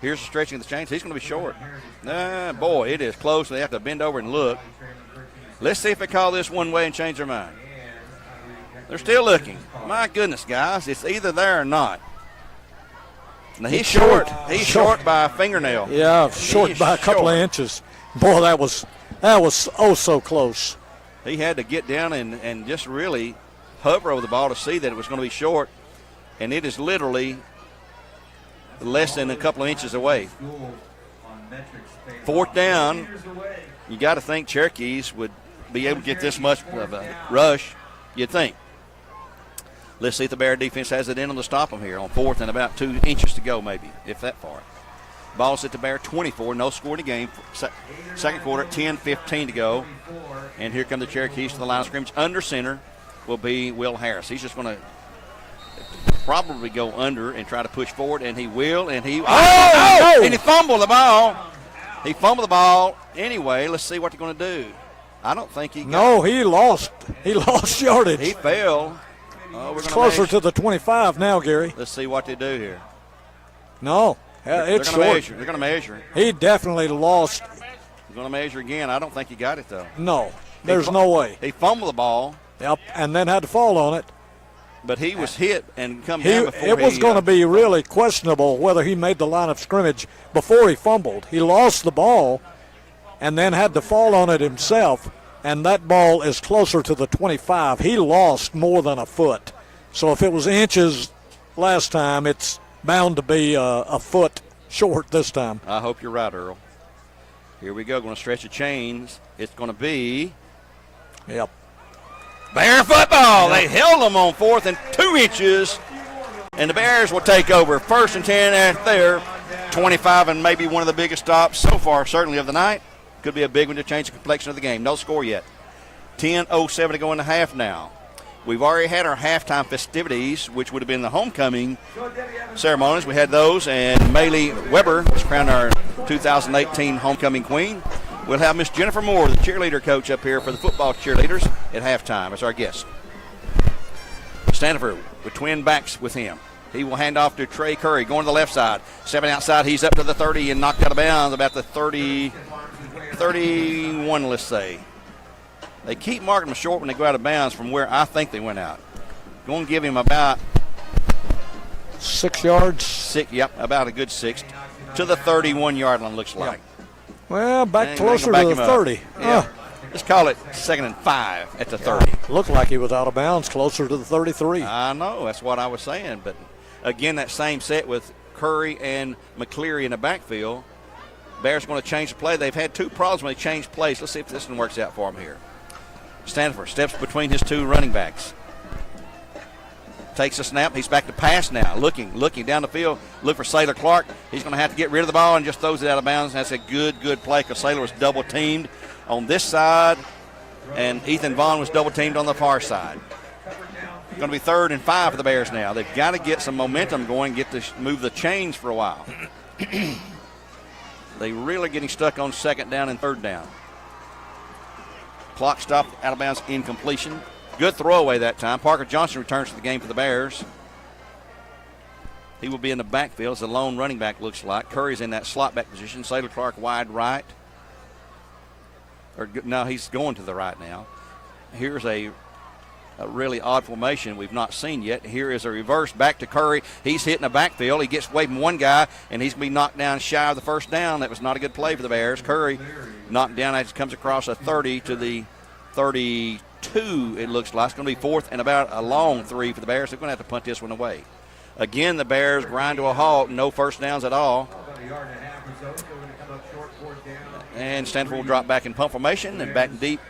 Here's the stretching of the chains. He's going to be short. Boy, it is close. They have to bend over and look. Let's see if they call this one way and change their mind. They're still looking. My goodness, guys. It's either there or not. Now, he's short. He's short by a fingernail. Yeah, short by a couple of inches. Boy, that was oh so close. He had to get down and just really hover over the ball to see that it was going to be short, and it is literally less than a couple of inches away. Fourth down, you got to think Cherokees would be able to get this much of a rush, you'd think. Let's see if the Bear defense has it in on to stop them here on fourth and about 2 inches to go, maybe, if that far. Ball's at the Bear 24, no score in the game. Second quarter, 10-15 to go. And here come the Cherokees to the line of scrimmage. Under center will be Will Harris. He's just going to probably go under and try to push forward, and he will, and he and he fumbled the ball. He fumbled the ball. Anyway, let's see what they're going to do. I don't think he he lost yardage. He fell. It's closer to the 25 now, Gary. Let's see what they do here. No, it's short. They're going to measure. He definitely lost. He's going to measure again. I don't think he got it, though. No, there's no way. He fumbled the ball. Yep, and then had to fall on it. But he was hit and come down before it was going to be really questionable whether he made the line of scrimmage before he fumbled. He lost the ball and then had to fall on it himself, and that ball is closer to the 25. He lost more than a foot. So if it was inches last time, it's bound to be a foot short this time. I hope you're right, Earl. Here we go. Going to stretch the chains. It's going to be Bear football. They held them on fourth and 2 inches, and the Bears will take over. 1st and 10 at their 25, and maybe one of the biggest stops so far, certainly of the night. Could be a big one to change the complexion of the game. No score yet. 10:07 to go in the half now. We've already had our halftime festivities, which would have been the homecoming ceremonies. We had those, and Maylee Weber was crowned our 2018 homecoming queen. We'll have Miss Jennifer Moore, the cheerleader coach, up here for the football cheerleaders at halftime as our guest. Stanford with twin backs with him. He will hand off to Trey Curry, going to the left side. Stepping outside, he's up to the 30 and knocked out of bounds about the 31, let's say. They keep marking them short when they go out of bounds from where I think they went out. Going to give him about 6 yards. About a good 6 to the 31-yard line, looks like. Well, back closer to the 30. Yeah. Let's call it 2nd and 5 at the 30. Looked like he was out of bounds closer to the 33. I know. That's what I was saying. But, again, that same set with Curry and McCleary in the backfield. Bears going to change the play. They've had 2 problems when they change plays. Let's see if this one works out for them here. Stanford steps between his 2 running backs. Takes a snap. He's back to pass now. Looking down the field. Look for Saylor Clark. He's going to have to get rid of the ball and just throws it out of bounds. That's a good play because Saylor was double teamed on this side, and Ethan Vaughn was double teamed on the far side. It's going to be 3rd and 5 for the Bears now. They've got to get some momentum going, get to move the chains for a while. They really getting stuck on 2nd down and 3rd down. Clock stopped, out of bounds, incompletion. Good throwaway that time. Parker Johnson returns to the game for the Bears. He will be in the backfield as a lone running back, looks like. Curry's in that slot back position. Saylor Clark wide right. No, he's going to the right now. Here's a really odd formation we've not seen yet. Here is a reverse back to Curry. He's hitting the backfield. He gets away from one guy, and he's going to be knocked down shy of the 1st down. That was not a good play for the Bears. Curry knocked down as he comes across a 30 to the 32, it looks like. It's going to be 4th and about a long 3 for the Bears. They're going to have to punt this one away. Again, the Bears grind to a halt. No 1st downs at all. And Stanford will drop back in punt formation, and back deep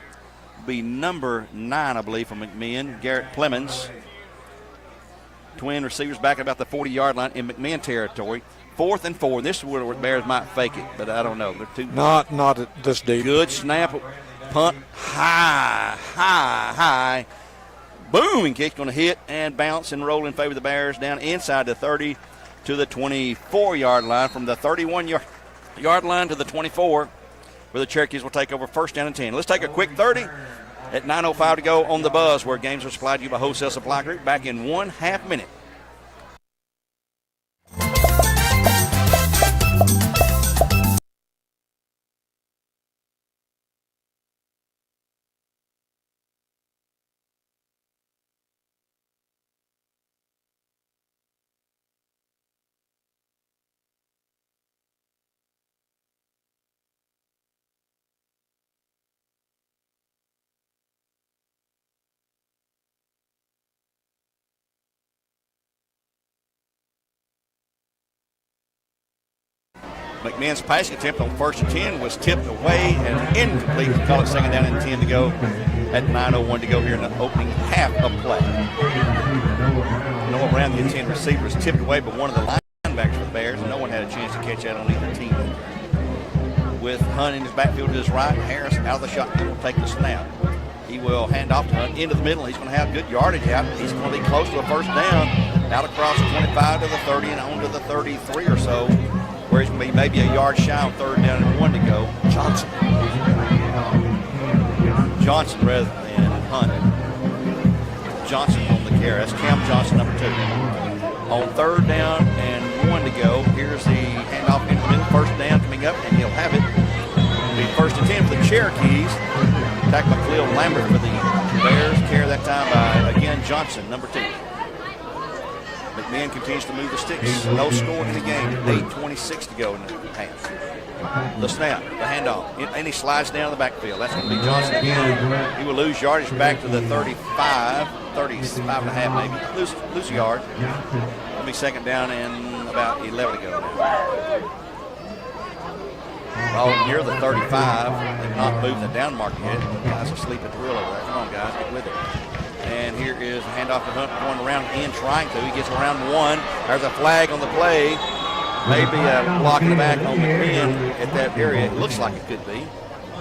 be number 9, I believe, from McMinn, Garrett Clemens. Twin receivers back about the 40-yard line in McMinn territory. 4th and 4. This is where the Bears might fake it, but I don't know. They're too not at this deep. Good snap, punt, high. Boom, and kick's going to hit and bounce and roll in favor of the Bears down inside the 30 to the 24-yard line. From the 31-yard line to the 24, where the Cherokees will take over 1st down and 10. Let's take a quick 30 at 9:05 to go on the Buzz, where games are supplied to you by Wholesale Supply Group. Back in 1/2 minute. McMinn's passing attempt on 1st and 10 was tipped away and incomplete. We call it 2nd down and 10 to go at 9:01 to go here in the opening half of play. Noah Brown, the intended receiver, was tipped away, but one of the linebackers for the Bears, and no one had a chance to catch that on either team. With Hunt in his backfield to his right, Harris out of the shotgun will take the snap. He will hand off to Hunt into the middle. He's going to have good yardage out. He's going to be close to a 1st down, out across the 25 to the 30 and on to the 33 or so, where he's going to be maybe a yard shy on 3rd down and 1 to go. Johnson rather than Hunt. Johnson on the carry. That's Cam Johnson, number 2. On 3rd down and 1 to go, here's the handoff into the middle. 1st down coming up, and he'll have it. It'll be 1st and 10 for the Cherokees. Attacked by Khalil Lambert for the Bears. Carry that time by, again, Johnson, number 2. McMinn continues to move the sticks. No score in the game. 8:26 to go in the half. The snap, the handoff, and he slides down the backfield. That's going to be Johnson again. He will lose yardage back to the 35 and a half maybe. Lose a yard. It'll be 2nd down and about 11 to go now. Well, near the 35. They've not moved the down marker yet. The guys are asleep at the wheel over there. Come on, guys, get with it. And here is a handoff to Hunt going around in, trying to. He gets around 1. There's a flag on the play. Maybe a block in the back on McMinn at that area. It looks like it could be.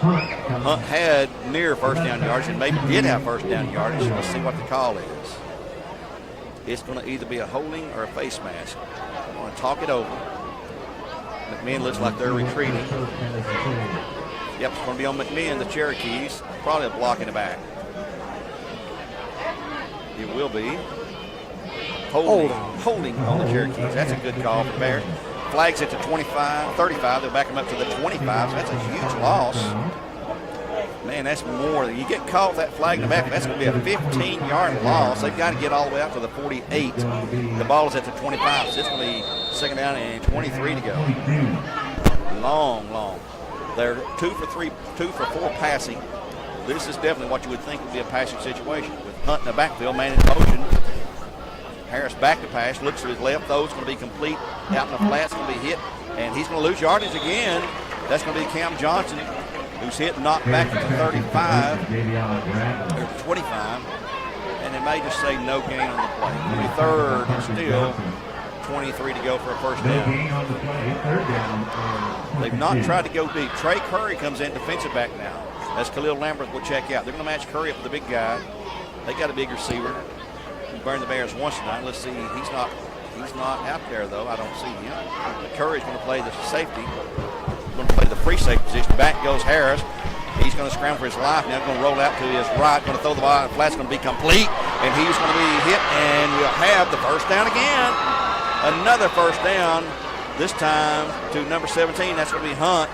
Hunt had near 1st down yardage and maybe did have 1st down yardage. So let's see what the call is. It's going to either be a holding or a face mask. I'm going to talk it over. McMinn looks like they're retreating. Yep, it's going to be on McMinn, the Cherokees. Probably a block in the back. It will be holding on the Cherokees. That's a good call for the Bears. Flags at the 25, 35. They'll back them up to the 25. So that's a huge loss. Man, that's more. You get caught with that flag in the back, that's going to be a 15-yard loss. They've got to get all the way out to the 48. The ball is at the 25. So it's going to be 2nd down and 23 to go. Long. They're 2 for 4 passing. This is definitely what you would think would be a passing situation. With Hunt in the backfield, man in motion. Harris back to pass, looks to his left, though. It's going to be complete. Out in the flat, it's going to be hit. And he's going to lose yardage again. That's going to be Cam Johnson, who's hit and knocked back to the 35, or 25. And they may just say no gain on the play. It'll be 3rd and still 23 to go for a 1st down. They've not tried to go deep. Trey Curry comes in defensive back now. As Khalil Lambert will check out. They're going to match Curry up with the big guy. They got a big receiver. He burned the Bears once tonight. Let's see. He's not out there, though. I don't see him. But Curry's going to play the safety. He's going to play the free safety position. Back goes Harris. He's going to scramble for his life. Now going to roll out to his right. Going to throw the ball. The flat's going to be complete. And he's going to be hit. And we'll have the 1st down again. Another 1st down. This time to number 17. That's going to be Hunt.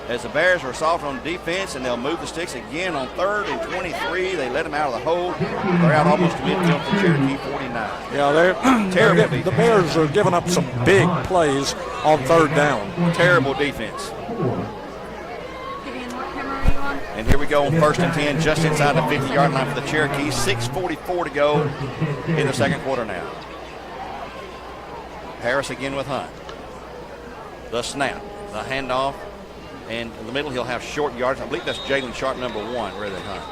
As the Bears are soft on defense, and they'll move the sticks again on 3rd and 23. They let them out of the hole. They're out almost to midfield to Cherokee 49. Yeah, they're terrible. The Bears are giving up some big plays on 3rd down. Terrible defense. And here we go on 1st and 10, just inside the 50-yard line for the Cherokees. 6:44 to go in the 2nd quarter now. Harris again with Hunt. The snap, the handoff. And in the middle, he'll have short yards. I believe that's Jalen Sharp, number 1, rather than Hunt.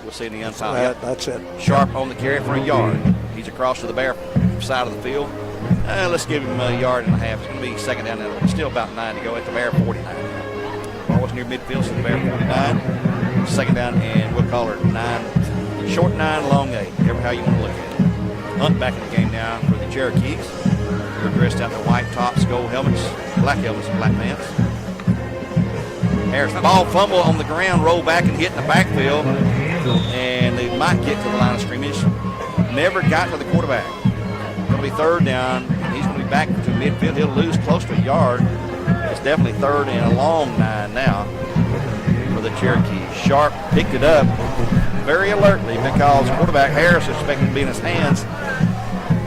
We'll see in the unfoul. That's it. Sharp on the carry for a yard. He's across to the Bear side of the field. Let's give him a yard and a half. It's going to be 2nd down. Still about 9 to go at the Bear 49. Ball was near midfield, so the Bear 49. 2nd down, and we'll call her 9. Short 9, long 8. Ever how you want to look at it. Hunt back in the game now for the Cherokees. They're dressed out in their white tops, gold helmets, and black pants. Harris, ball fumble on the ground, roll back and hit in the backfield, and they might get to the line of scrimmage. Never got to the quarterback. Going to be 3rd down. He's going to be back to midfield. He'll lose close to a yard. It's definitely 3rd and a long 9 now for the Cherokees. Sharp picked it up very alertly because quarterback Harris is expected to be in his hands,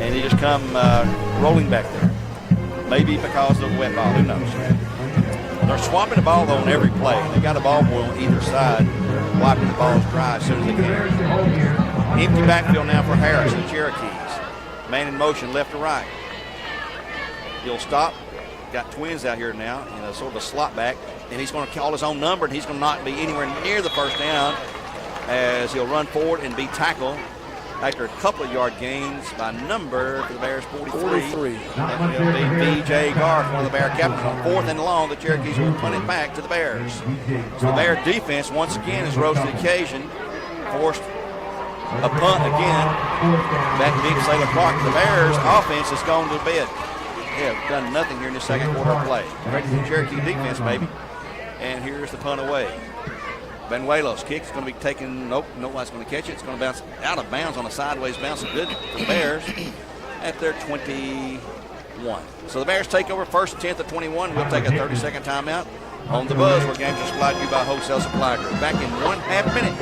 and he just come rolling back there. Maybe because of the wet ball, who knows. They're swapping the ball, though, on every play. They got a ball boy on either side, wiping the balls dry as soon as they can. Empty backfield now for Harris and Cherokees. Man in motion, left to right. He'll stop, got twins out here now, sort of a slot back, and he's going to call his own number, and he's going to not be anywhere near the first down as he'll run forward and be tackled after a couple of yard gains by number for the Bears, 43. That will be B.J. Garth, one of the Bear captains. On 4th and long, the Cherokees will punt it back to the Bears. So the Bear defense, once again, has rose to the occasion, forced a punt again. Back to Big Sailor Clark. The Bears offense has gone to bed. They have done nothing here in the second quarter of play. Ready for the Cherokee defense, baby. And here's the punt away. Benuelos kick is going to be taken. Nope, nobody's going to catch it. It's going to bounce out of bounds on a sideways bounce. Good for the Bears at their 21. So the Bears take over first and 10th at 21. We'll take a 30-second timeout on the Buzz, where games are supplied to you by Wholesale Supply Group. Back in 1/2 minute.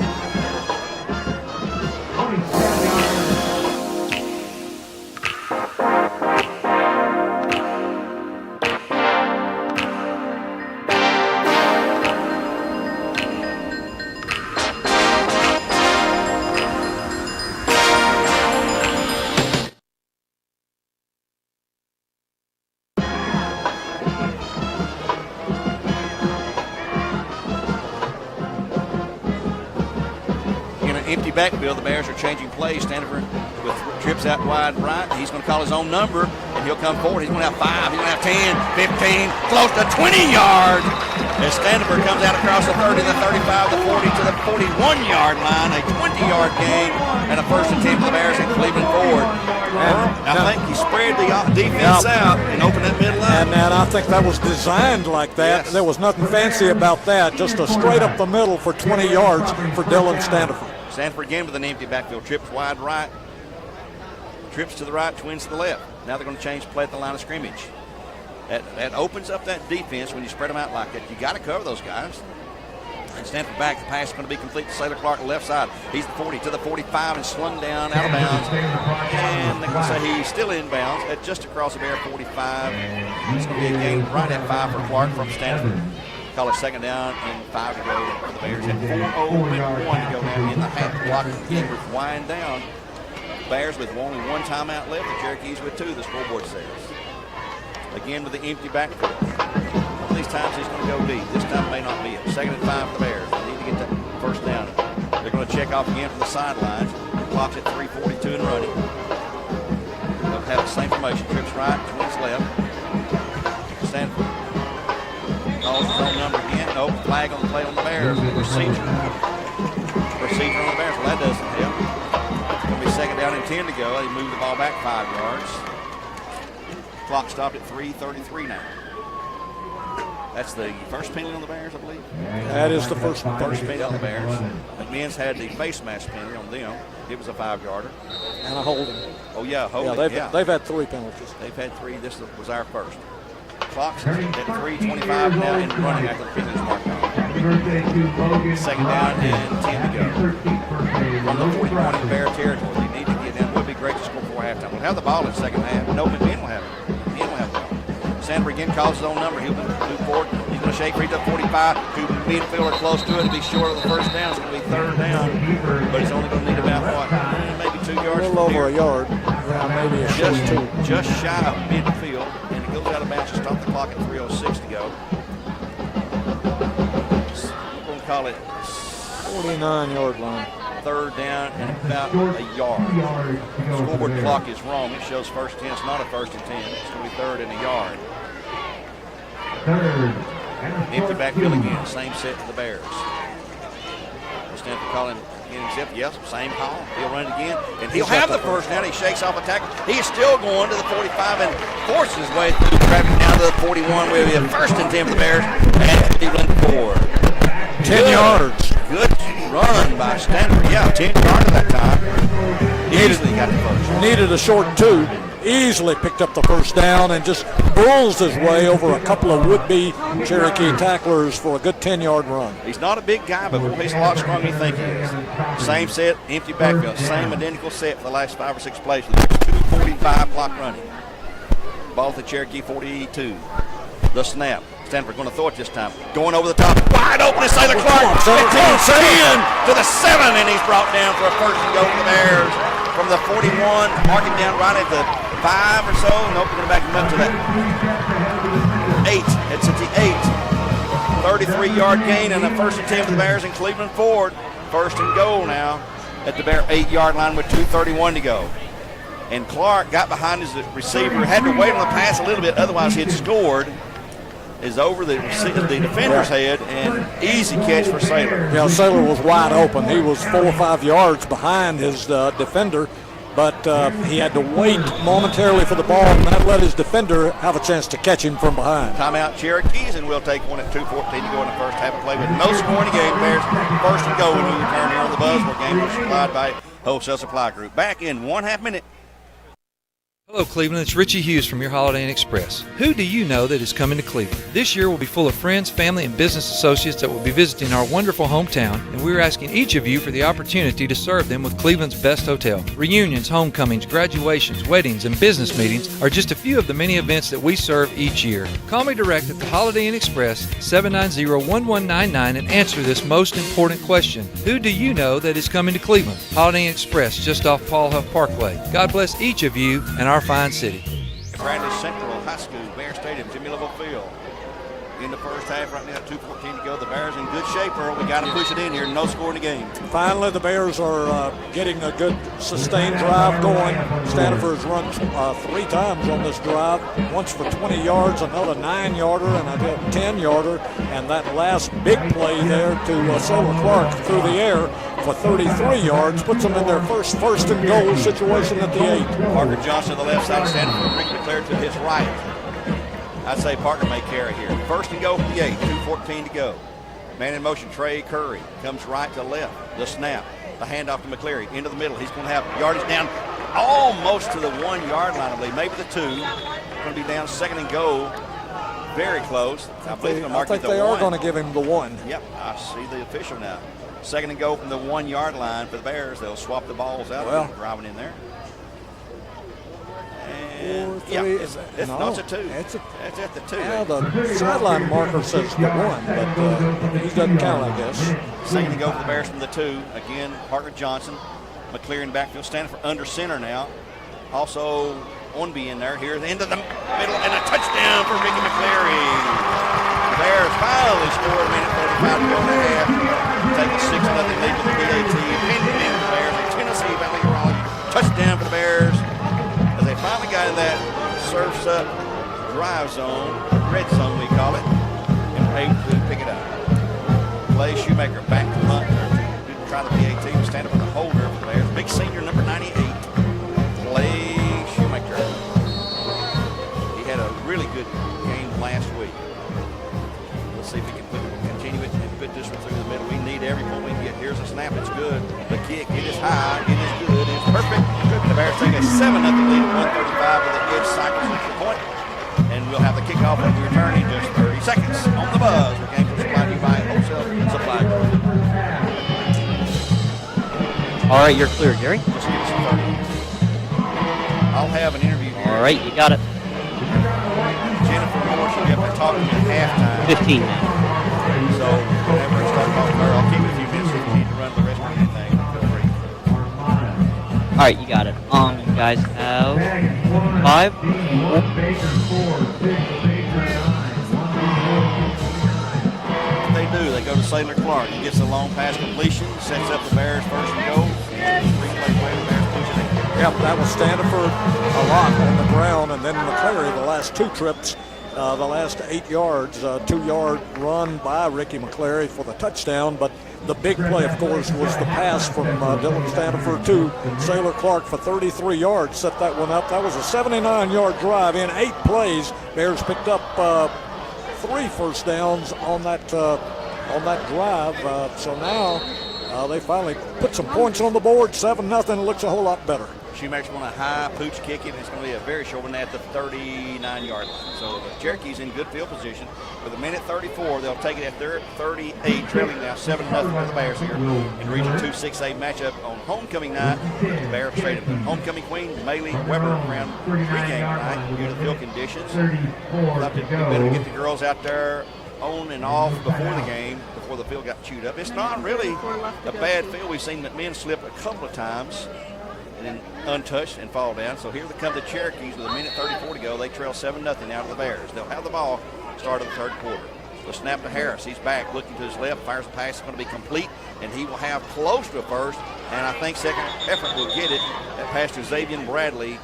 Empty backfield, the Bears are changing plays. Stanford with trips out wide right. He's going to call his own number, and he'll come forward. He's going to have 5, he's going to have 10, 15, close to 20 yards. As Stanford comes out across the 30, the 35, the 40 to the 41-yard line, a 20-yard gain, and a first and 10 for the Bears in Cleveland Ford. I think he spread the defense out and opened that middle up. And I think that was designed like that. Yes. There was nothing fancy about that. Just a straight up the middle for 20 yards for Dylan Stanford. Stanford again with an empty backfield. Trips wide right. Trips to the right, twins to the left. Now they're going to change play at the line of scrimmage. That opens up that defense when you spread them out like that. You got to cover those guys. And Stanford back. The pass is going to be complete to Sailor Clark left side. He's the 40 to the 45 and slung down out of bounds. And they're going to say he's still in bounds at just across the Bear 45. It's going to be a gain right at 5 for Clark from Stanford. Call it second down and 5 to go for the Bears. And 4:01 to go now in the half. Clock with wind down. Bears with only one timeout left. The Cherokees with 2, the scoreboard says. Again with the empty backfield. One of these times he's going to go deep. This time may not be it. Second and 5 for the Bears. They need to get that first down. They're going to check off again from the sidelines. Clock's at 3:42 and running. They'll have the same formation. Trips right, twins left. Stanford calls his own number again. Oh, flag on the play on the Bears. Procedure on the Bears. Well, that doesn't help. It's going to be second down and 10 to go. They move the ball back 5 yards. Clock stopped at 3:33 now. That's the first penalty on the Bears, I believe. That is the first penalty on the Bears. McMinn's had the face mask penalty on them. It was a 5-yarder. And a holding. Oh, yeah, holding. They've had 3 penalties. They've had 3. This was our first. Clock's at 3:25 now and running after the penalty's marked on. Second down and 10 to go. From the 40-point Bear territory. They need to get down. It would be great to score before halftime. We'll have the ball in the second half. No, McMinn will have it. McMinn will have the ball. Stanford again calls his own number. He'll move forward. He's going to shake free to 45. To midfielder close to it. It'll be short of the first down. It's going to be third down. But he's only going to need about, maybe 2 yards. A little over a yard. Yeah, maybe just shy of midfield. And it goes out of bounds to stop the clock at 3:06 to go. We're going to call it 49-yard line. Third down and about a yard. The scoreboard clock is wrong. It shows first and 10. It's not a first and 10. It's going to be third and a yard. Empty backfield again. Same set for the Bears. Stanford calling getting set. Yes, same call. He'll run it again. And he'll have the first down. He shakes off a tackle. He's still going to the 45 and forces his way through traffic down to the 41. We'll be a first and 10 for the Bears. And Cleveland Ford. 10 yards. Good run by Stanford. Yeah, 10 yards at that time. Easily got the first. Needed a short 2. Easily picked up the first down and just bulls his way over a couple of would-be Cherokee tacklers for a good 10-yard run. He's not a big guy, but he's a lot stronger than you think he is. Same set, empty backfield. Same identical set for the last 5 or 6 plays. 2:45 clock running. Ball at the Cherokee 42. The snap. Stanford going to throw it this time. Going over the top. Wide open is Sailor Clark. 10 to the 7, and he's brought down for a first and go for the Bears. From the 41, marking down right at the 5 or so. Nope, we're going to back him up to that 3-yard gain and a 1st and 10 for the Bears in Cleveland Ford. 1st and goal now at the Bear 8-yard line with 2:31 to go. And Clark got behind his receiver, had to wait on the pass a little bit, otherwise he had scored. Is over the defender's head, and easy catch for Saylor. Yeah, Saylor was wide open. He was 4 or 5 yards behind his defender, but he had to wait momentarily for the ball, and that let his defender have a chance to catch him from behind. Timeout Cherokees, and we'll take one at 2:14 to go in the first half of play with no score in the game. Bears 1st and goal when we return here on the Buzz, where game was supplied by Wholesale Supply Group. Back in 1/2 minute. Hello, Cleveland. It's Richie Hughes from your Holiday Inn Express. Who do you know that is coming to Cleveland? This year will be full of friends, family, and business associates that will be visiting our wonderful hometown, and we're asking each of you for the opportunity to serve them with Cleveland's best hotel. Reunions, homecomings, graduations, weddings, and business meetings are just a few of the many events that we serve each year. Call me direct at the Holiday Inn Express, 790-1199, and answer this most important question. Who do you know that is coming to Cleveland? Holiday Inn Express, just off Paul Huff Parkway. God bless each of you and our fine city. Brandon Central High School, Bear Stadium, Jimmy Lovell Field. In the first half, right now, 2:14 to go. The Bears in good shape, Earl. We got to push it in here. No score in the game. Finally, the Bears are getting a good sustained drive going. Stanford's run 3 times on this drive. Once for 20 yards, another 9-yarder, and a 10-yarder. And that last big play there to Saylor Clark through the air for 33 yards puts them in their first and goal situation at the 8. Parker Johnson on the left side, Stanford. Rick McClare to his right. I'd say Parker may carry here. 1st and goal from the 8, 2:14 to go. Man in motion, Trey Curry comes right to left. The snap, the handoff to McCleary into the middle. He's going to have yardage down almost to the 1-yard line, I believe, maybe the 2. Going to be down 2nd and goal. Very close. I think they are going to give him the 1. Yep, I see the official now. 2nd and goal from the 1-yard line for the Bears. They'll swap the balls out. Well, driving in there. And, yeah, it's a 2. It's at the 2. Yeah, the sideline marker says the 1, but he doesn't count, I guess. 2nd to go for the Bears from the 2. Again, Parker Johnson. McCleary in backfield, standing for under center now. Also, Ornby in there. Here's into the middle, and a touchdown for Ricky McCleary. The Bears finally scored a minute 35 to go in the half. Take a 6-0 lead with the BAT. In the Bears, a Tennessee Valley Raleigh. Touchdown for the Bears. As they finally got in that surfs up drive zone, red zone we call it, and were able to pick it up. Clay Shoemaker back to punt. Didn't try the BAT, was standing for the holder for the Bears. Big senior, number 98, Clay Shoemaker. He had a really good game last week. Let's see if he can continue it and put this one through the middle. We need every point we can get. Here's a snap, it's good. The kick, it is high, it is good, it's perfect. The Bears take a 7-0 lead at 1:35 with the edge cycles extra point. And we'll have the kickoff when we return in just 30 seconds on the Buzz. The game was supplied to you by Wholesale Supply Group. All right, you're clear, Gary. Just give us 30. I'll have an interview here. All right, you got it. Jennifer Moore should be up there talking at halftime. 15 now. So whenever we start talking to her, I'll keep it a few minutes if you need to run the rest of anything. Feel free. All right, you got it. You guys have 5. They do. They go to Saylor Clark. He gets a long pass completion, sets up the Bears 1st and goal, and 3-play play the Bears push it in. Yep, that was Stanford a lot on the ground, and then McCleary the last 2 trips, the last 8 yards, 2-yard run by Ricky McCleary for the touchdown, but the big play, of course, was the pass from Dylan Stanford to Saylor Clark for 33 yards, set that one up. That was a 79-yard drive in 8 plays. Bears picked up 3 first downs on that drive. So now they finally put some points on the board. 7-0. It looks a whole lot better. Shoemaker's going to high pooch kick it. It's going to be a very short one at the 39-yard line. So the Cherokee's in good field position. With a minute 34, they'll take it at their 38, trailing now 7-0 for the Bears here in Region 2-6A matchup on homecoming night at the Bear Stadium. Homecoming queen, Maylee Weber, around pregame tonight due to the field conditions. Thought it'd be better to get the girls out there on and off before the game, before the field got chewed up. It's not really a bad field. We've seen McMinn slip a couple of times and then untouched and fall down. So here come the Cherokees with a minute 34 to go. They trail 7-0 out of the Bears. They'll have the ball start of the 3rd quarter. The snap to Harris. He's back, looking to his left, fires a pass. It's going to be complete, and he will have close to a first, and I think second effort will get it. That pass to Xavier Bradley.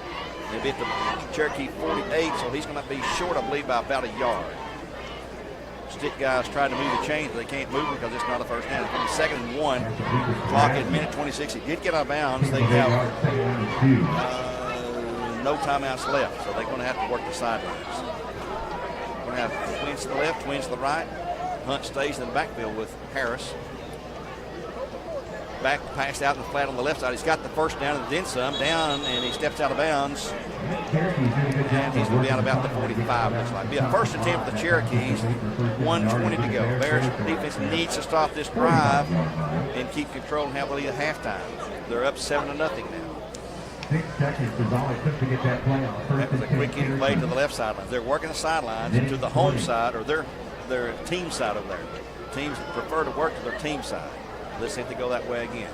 They beat the Cherokee 48, so he's going to be short, I believe, by about a yard. Stick guys tried to move the chains, but they can't move them because it's not a first down. It's going to be 2nd and 1. Clock at minute 26. It did get out of bounds. They have no timeouts left, so they're going to have to work the sidelines. We're going to have twins to the left, twins to the right. Hunt stays in the backfield with Harris. Back pass out in the flat on the left side. He's got the first down and then some. Down, and he steps out of bounds. And he's going to be out about the 45, looks like. Be a first attempt for the Cherokees. 1:20 to go. Bears defense needs to stop this drive and keep control and have the lead at halftime. They're up 7-0 now. 6 seconds is all it took to get that play on. That was a quick in play to the left sideline. They're working the sidelines to the home side, or their team side over there. Teams that prefer to work to their team side. Let's see if they go that way again.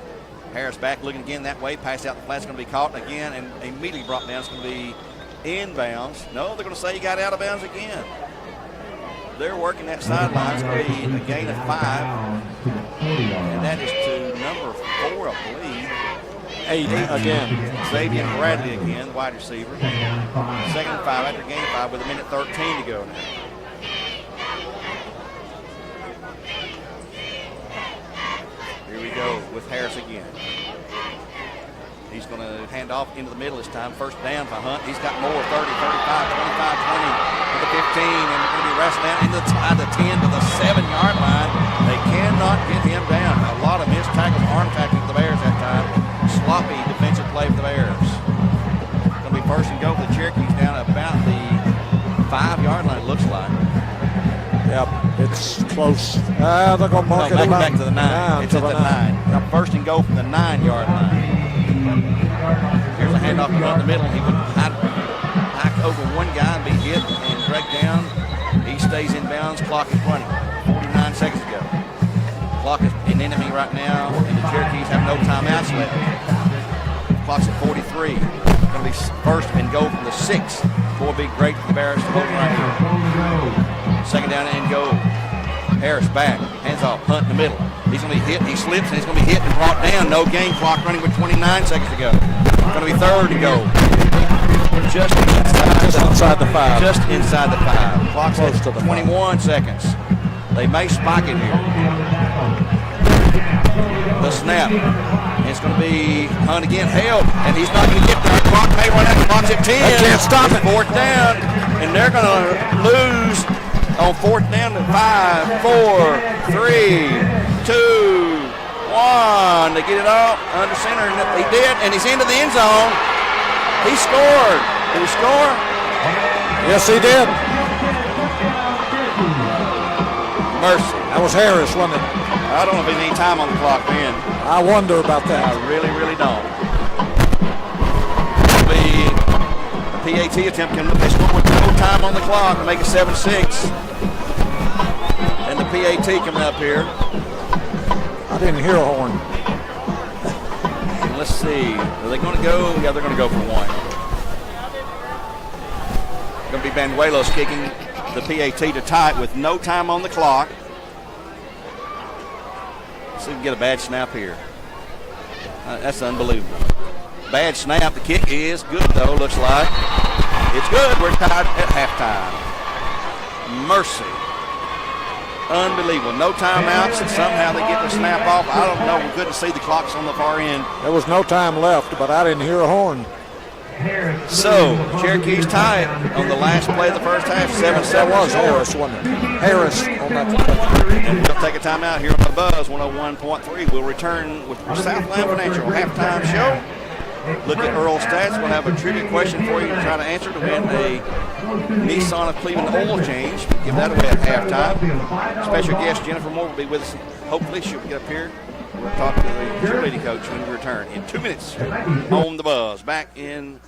Harris back looking again that way. Pass out the flat. It's going to be caught again and immediately brought down. It's going to be inbounds. No, they're going to say he got out of bounds again. They're working that sideline. It's going to be a gain of 5. And that is to number 4, I believe. 8 again. Xavier Bradley again, wide receiver. 2nd and 5 after gain 5 with 1:13 to go now. Here we go with Harris again. He's going to hand off into the middle this time. First down for Hunt. He's got more, 30, 35, 25, 20 to the 15, and they're going to be wrestled down into the 10 to the 7-yard line. They cannot get him down. A lot of missed tackles, arm tackling for the Bears that time. Sloppy defensive play for the Bears. It's going to be first and go for the Cherokees down about the 5-yard line, it looks like. Yep, it's close. They're going to mark it back to the 9. It's at the 9. Now first and go from the 9-yard line. Here's a handoff in the middle. He would hack over one guy and be hit and dragged down. He stays in bounds. Clock is running. 49 seconds to go. Clock is an enemy right now, and the Cherokees have no timeouts left. Clock's at 43. Going to be first and go from the 6. Boy, be great for the Bears to hold right here. 2nd down and go. Harris back, hands off, Hunt in the middle. He's going to be hit, he slips, and he's going to be hit and brought down. No gain, clock running with 29 seconds to go. Going to be 3rd to go. Just inside the 5. Just inside the 5. Clock's at 21 seconds. They may spike it here. The snap. It's going to be Hunt again, held, and he's not going to get there. Clock may run out. Clock's at 10. They can't stop it. 4th down, and they're going to lose on 4th down to 5, 4, 3, 2, 1 to get it off under center. He did, and he's into the end zone. He scored. Did he score? Yes, he did. Mercy. That was Harris, wasn't it? I don't know if there's any time on the clock then. I wonder about that. I really, really don't. It'll be a PAT attempt. Can they score with no time on the clock and make it 7-6? And the PAT coming up here. I didn't hear a horn. And let's see. Are they going to go? Yeah, they're going to go for 1. Going to be Banuelos kicking the PAT to tie it with no time on the clock. Let's see if we can get a bad snap here. That's unbelievable. Bad snap. The kick is good, though, looks like. It's good. We're tied at halftime. Mercy. Unbelievable. No timeouts, and somehow they get the snap off. I don't know. We couldn't see the clocks on the far end. There was no time left, but I didn't hear a horn. So, Cherokees tie it on the last play of the first half, 7-7. That was Harris, wasn't it? Harris on that. And we'll take a timeout here on the Buzz 101.3. We'll return with Southland Financial halftime show. Look at Earl stats. We'll have a trivia question for you to try to answer to win a Nissan of Cleveland oil change. Give that away at halftime. Special guest Jennifer Moore will be with us. Hopefully she'll get up here. We'll talk to the cheerleading coach when we return in 2 minutes on the Buzz. Back in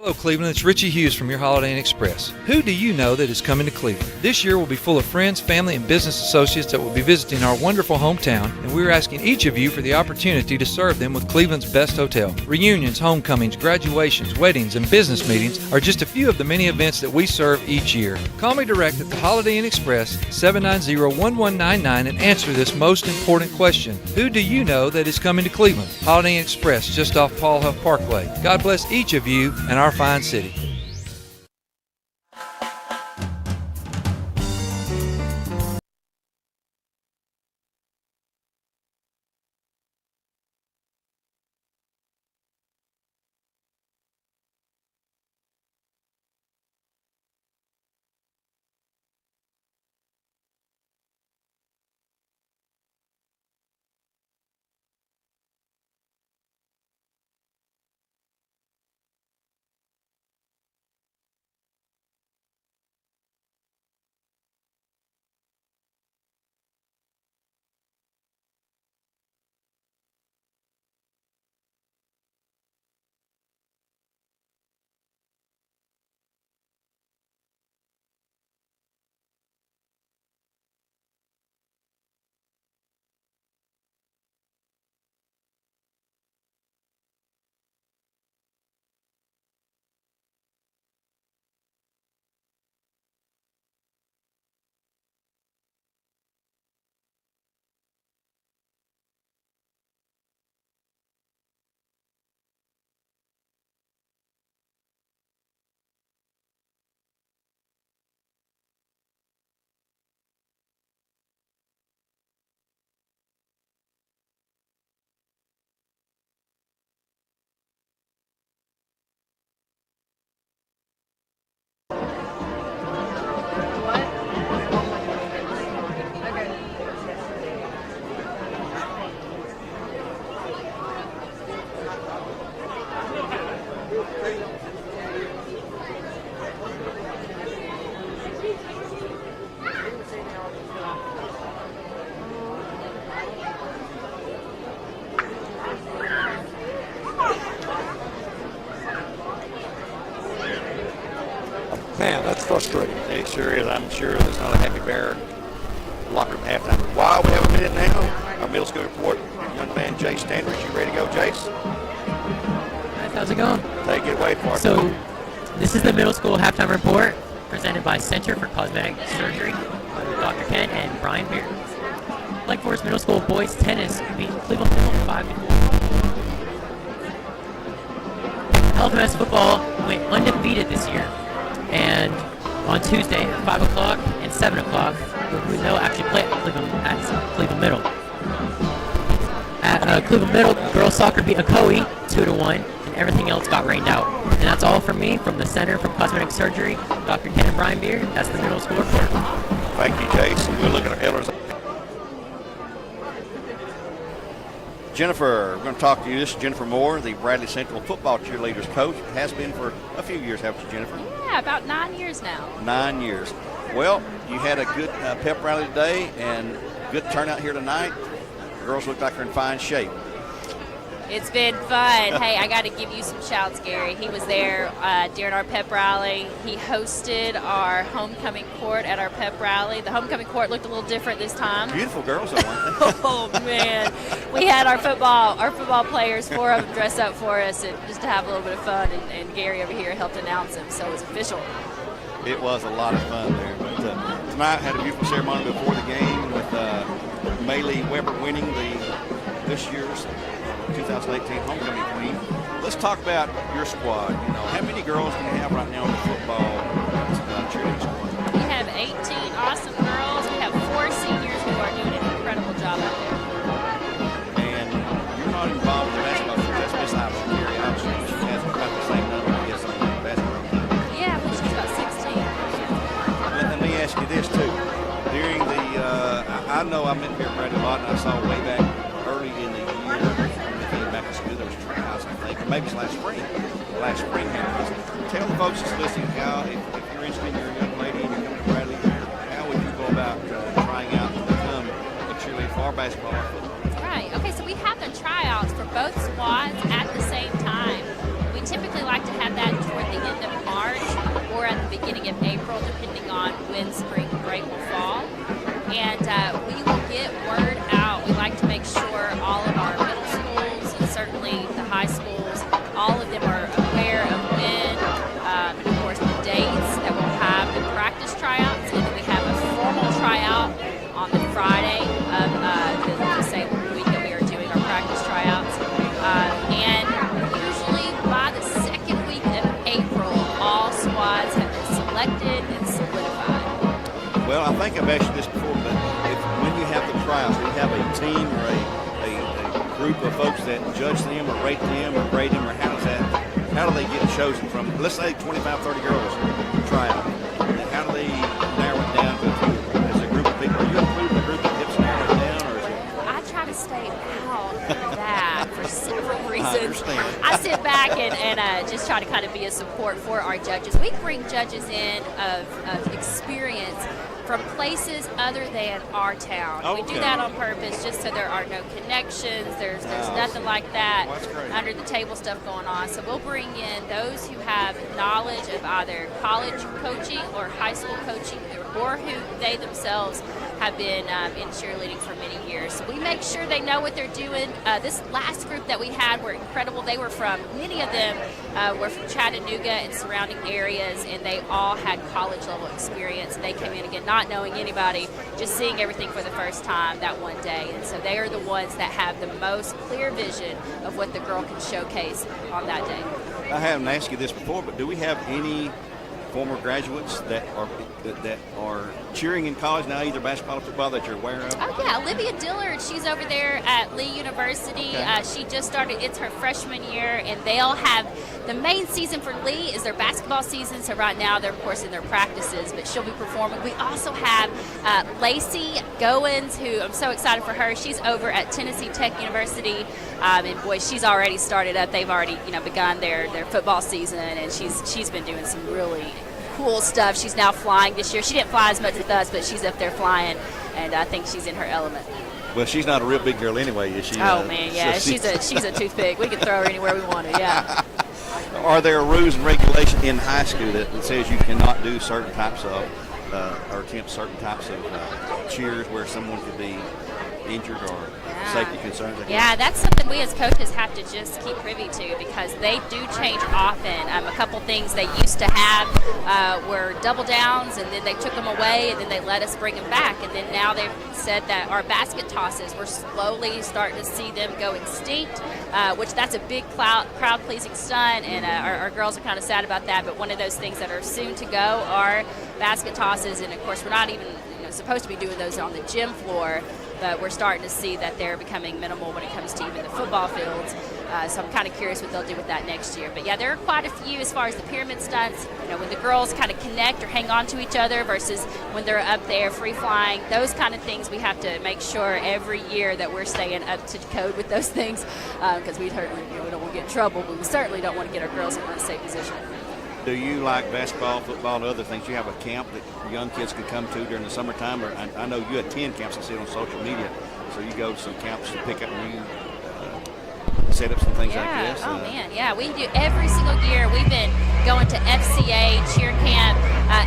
Hello, Cleveland. It's Richie Hughes from your Holiday Inn Express. Who do you know that is coming to Cleveland? This year will be full of friends, family, and business associates that will be visiting our wonderful hometown, and we're asking each of you for the opportunity to serve them with Cleveland's best hotel. Reunions, homecomings, graduations, weddings, and business meetings are just a few of the many events that we serve each year. Call me direct at the Holiday Inn Express, 790-1199, and answer this most important question. Who do you know that is coming to Cleveland? Holiday Inn Express, just off Paul Huff Parkway. God bless each of you and our fine city. Man, that's frustrating. It sure is. I'm sure there's not a happy bear locker room halftime. While we have a minute now, our middle school report, young man Jace Standridge. You ready to go, Jace? How's it going? Take it away for us. So, this is the middle school halftime report presented by Center for Cosmetic Surgery, Dr. Ken and Brian Beard. Lake Forest Middle School boys tennis beat Cleveland Middle 5-4. LFMS football went undefeated this year, and on Tuesday at 5 o'clock and 7 o'clock, they'll actually play at Cleveland Middle. At Cleveland Middle, girls soccer beat Ocoee 2-1, and everything else got rained out. And that's all from me from the Center for Cosmetic Surgery, Dr. Ken and Brian Beard. That's the middle school report. Thank you, Jason. We'll look at our elders. Jennifer, we're going to talk to you. This is Jennifer Moore, the Bradley Central football cheerleaders coach. Has been for a few years, haven't you, Jennifer? Yeah, about 9 years now. 9 years. Well, you had a good pep rally today and good turnout here tonight. Girls look like they're in fine shape. It's been fun. Hey, I got to give you some shouts, Gary. He was there during our pep rally. He hosted our homecoming court at our pep rally. The homecoming court looked a little different this time. Beautiful girls, though, weren't they? Oh, man. We had our football players, 4 of them dress up for us and just to have a little bit of fun, and Gary over here helped announce them, so it was official. It was a lot of fun there. But tonight had a beautiful ceremony before the game with Maylee Weber winning this year's 2018 homecoming queen. Let's talk about your squad. You know, how many girls do you have right now in the football cheerleading squad? We have 18 awesome girls. We have 4 seniors who are doing an incredible job out there. And you're not involved in the basketball team. That's Miss Iverson, Gary Iverson. She has about the same number, I guess, on the basketball team. Yeah, well, she's about 16. Let me ask you this, too. During the, I know I've been here at Bradley a lot, and I saw way back early in the year, back in school, there was tryouts, I think, or maybe it's last spring. Tell the folks that's listening how, if you're interested in your young lady and you're coming to Bradley, how would you go about trying out to become a cheerleader for our basketball or football? Right. Okay, so we have the tryouts for both squads at the same time. We typically like to have that toward the when spring break will fall. And we will get word out. We like to make sure all of our middle schools and certainly the high schools, all of them are aware of when, and of course, the dates that we'll have the practice tryouts. And then we have a formal tryout on the Friday of the same week that we are doing our practice tryouts. And usually by the second week of April, all squads have been selected and solidified. Well, I think I've asked you this before, but when you have the trials, do you have a team or a group of folks that judge them or rate them or grade them, or how do they get chosen from, let's say 25, 30 girls try out, and how do they narrow it down to a few as a group of people? Are you including the group that helps narrow it down, or is it? I try to stay out of that for several reasons. understand. I sit back and just try to kind of be a support for our judges. We bring judges in of experience from places other than our town. Okay. We do that on purpose just so there are no connections. There's nothing like that Well, that's great. under the table stuff going on. So we'll bring in those who have knowledge of either college coaching or high school coaching, or who they themselves have been in cheerleading for many years. So we make sure they know what they're doing. This last group that we had were incredible. They were many of them were from Chattanooga and surrounding areas, and they all had college level experience. They came in again not knowing anybody, just seeing everything for the first time that one day. And so they are the ones that have the most clear vision of what the girl can showcase on that day. I haven't asked you this before, but do we have any former graduates that are cheering in college now, either basketball or football, that you're aware of? Oh yeah, Olivia Dillard, she's over there at Lee University. Okay. She just started, it's her freshman year, and they'll have, the main season for Lee is their basketball season, so right now they're of course in their practices, but she'll be performing. We also have Lacey Goins, who I'm so excited for her. She's over at Tennessee Tech University, and boy, she's already started up. They've already begun their football season, and she's been doing some really cool stuff. She's now flying this year. She didn't fly as much with us, but she's up there flying, and I think she's in her element. Well, she's not a real big girl anyway, is she? Oh man, yeah, so she's a toothpick. We can throw her anywhere we want to. Yeah. Are there rules and regulations in high school that says you cannot do certain types of or attempt certain types of cheers where someone could be injured or safety concerns? Yeah, that's something we as coaches have to just keep privy to, because they do change often. A couple things they used to have were double downs, and then they took them away, and then they let us bring them back. And then now they've said that our basket tosses, we're slowly starting to see them go extinct, which that's a big crowd-pleasing stunt, and our girls are kind of sad about that. But one of those things that are soon to go are basket tosses, and of course we're not even supposed to be doing those on the gym floor, but we're starting to see that they're becoming minimal when it comes to even the football fields. So I'm kind of curious what they'll do with that next year. But yeah, there are quite a few as far as the pyramid stunts, when the girls kind of connect or hang on to each other versus when they're up there free flying. Those kind of things we have to make sure every year that we're staying up to code with those things, because we don't want to get in trouble, but we certainly don't want to get our girls in an unsafe position. Do you like basketball, football, and other things? You have a camp that young kids can come to during the summertime, or I know you attend camps. I see it on social media. So you go to some camps to pick up new setups and things like this. Oh man, yeah, we do every single year. We've been going to FCA cheer camp.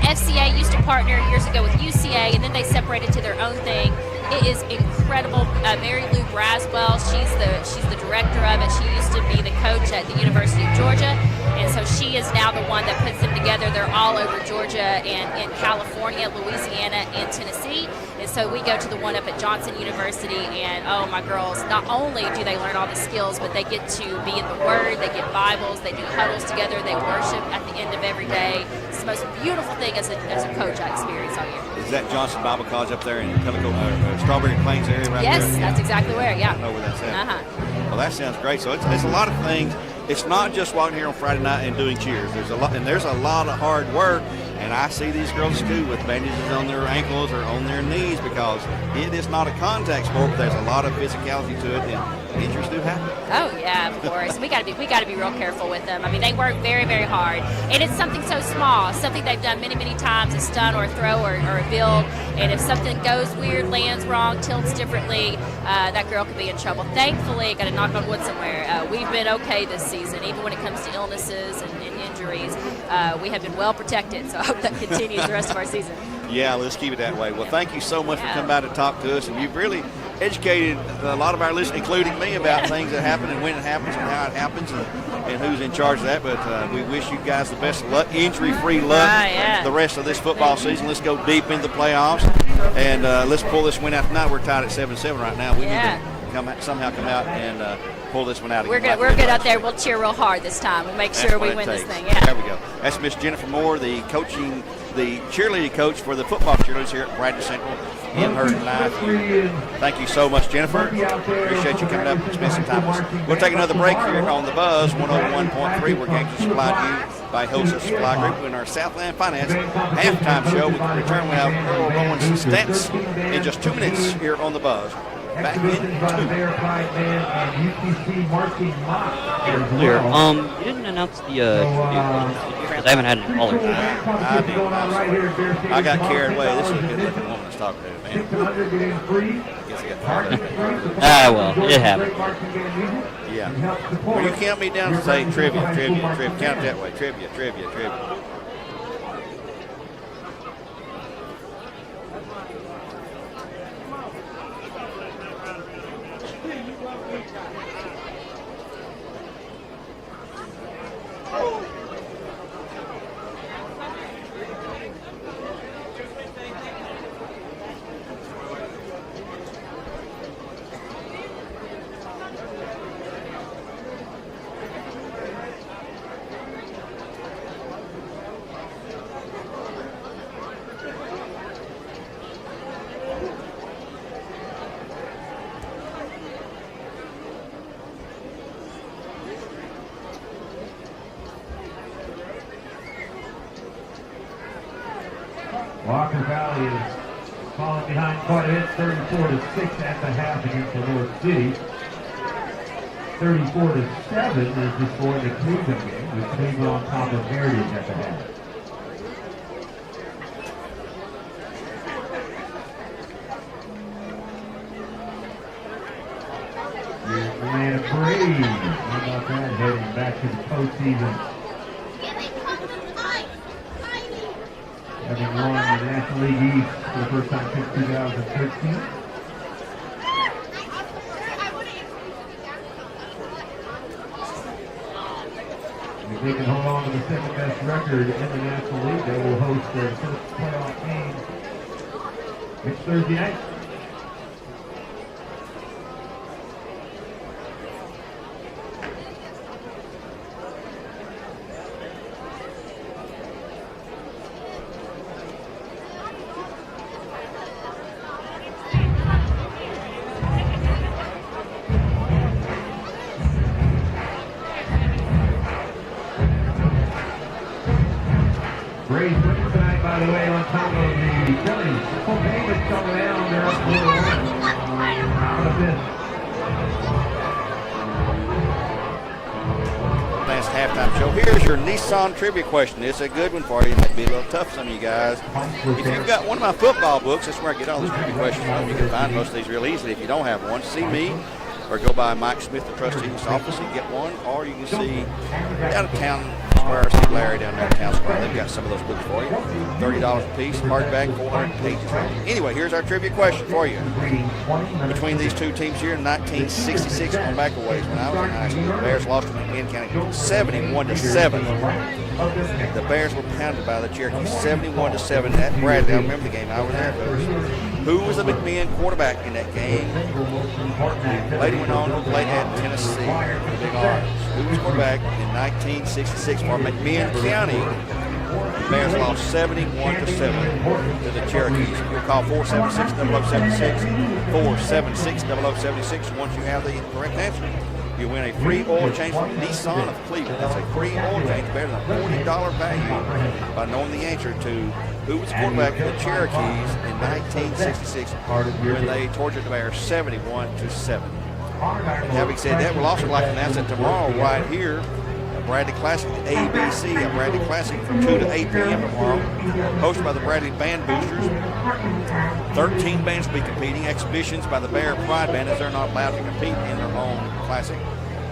FCA used to partner years ago with UCA, and then they separated to their own thing. It is incredible. Mary Lou Braswell, she's the director of it. She used to be the coach at the University of Georgia, and so she is now the one that puts them together. They're all over Georgia and in California, Louisiana, and Tennessee. And so we go to the one up at Johnson University, and oh, my girls, not only do they learn all the skills, but they get to be in the Word, they get Bibles, they do huddles together, they worship at the end of every day. It's the most beautiful thing as a coach I experience all year. Is that Johnson Bible College up there in Strawberry Plains area right yes, there? That's exactly where, yeah. I know where that's at. Uh-huh. Well, that sounds great. So it's a lot of things. It's not just walking here on Friday night and doing cheers. There's a lot of hard work. And I see these girls at school with bandages on their ankles or on their knees, because it is not a contact sport, but there's a lot of physicality to it, and injuries do happen. Oh yeah, of course. We got to be real careful with them. I mean, they work very, very hard, and it's something so small, something they've done many, many times, a stunt or a throw or a build. And if something goes weird, lands wrong, tilts differently, that girl could be in trouble. Thankfully, got to knock on wood somewhere. We've been okay this season, even when it comes to illnesses and injuries. We have been well protected, so I hope that continues the rest of our season. Yeah, let's keep it that way. Well, thank you so much for coming by to talk to us, and you've really educated a lot of our listeners, including me, about things that happen and when it happens and how it happens and who's in charge of that. But we wish you guys the best of luck, injury-free luck the rest of this football season. Let's go deep into the playoffs, and let's pull this win out tonight. We're tied at 7-7 right now. We need to somehow come out and pull this one out. We're good out there. We'll cheer real hard this time. We'll make sure we win this thing. Yeah. There we go. That's Miss Jennifer Moore, the cheerleading coach for the football cheerleaders here at Bradley Central in her life. Thank you so much, Jennifer. Appreciate you coming up and spending some time with us. We'll take another break here on the Buzz 101.3. We're going to supply to you by Hostess Supply Group in our Southland Finance halftime show. We can return. We have Earl Rowan's stats in just 2 minutes here on the Buzz. Back in 2. Clear. You didn't announce the because I haven't had any callers. I got carried away. This is a good looking woman to talk to, man. Guess I got fired. Well, it happened. Yeah. Well, you count me down and say trivia. Count it that way. Trivia. Walker Valley is falling behind quite a bit, 34-6 at the half against the North City. 34-7 is the score in the Cleveland game, with Cleveland on top of Heritage at the half. Here's Atlanta Braves. How about that, heading back to the postseason? Having won the National League East for the first time since 2013. If they can hold on to the second best record in the National League, they will host their first playoff game next Thursday night. Braves winning tonight, by the way, on top of the Phillies. Davis coming down. They're up 4-1. Proud of this. Last halftime show. Here's your Nissan trivia question. It's a good one for you. It might be a little tough for some of you guys. If you've got one of my football books, that's where I get all these trivia questions from. You can find most of these real easily. If you don't have one, see me or go by Mike Smith, the trustee's office, and get one. Or you can see out of town Square, see Larry down there in Town Square. They've got some of those books for you. $30 a piece, hardback, 400 pages. Anyway, here's our trivia question for you. Between these two teams here in 1966, going back a ways, when I was in high school, the Bears lost to McMinn County 71-7. The Bears were pounded by the Cherokees 71-7 at Bradley. I remember the game. I was there, folks. Who was the McMinn quarterback in that game? Later went on to play at Tennessee, the Big R's. Who was quarterback in 1966 for McMinn County? The Bears lost 71-7 to the Cherokees. You'll call 476-0076, 476-0076 once you have the correct answer. You win a free oil change from Nissan of Cleveland. That's a free oil change better than a $40 value by knowing the answer to who was quarterback for the Cherokees in 1966 when they tortured the Bears 71-7. And having said that, we'll also like to announce that tomorrow right here, a Bradley Classic, ABC, a Bradley Classic from 2 to 8 p.m. tomorrow, hosted by the Bradley Band Boosters. 13 bands will be competing. Exhibitions by the Bear Pride Band, as they're not allowed to compete in their own classic.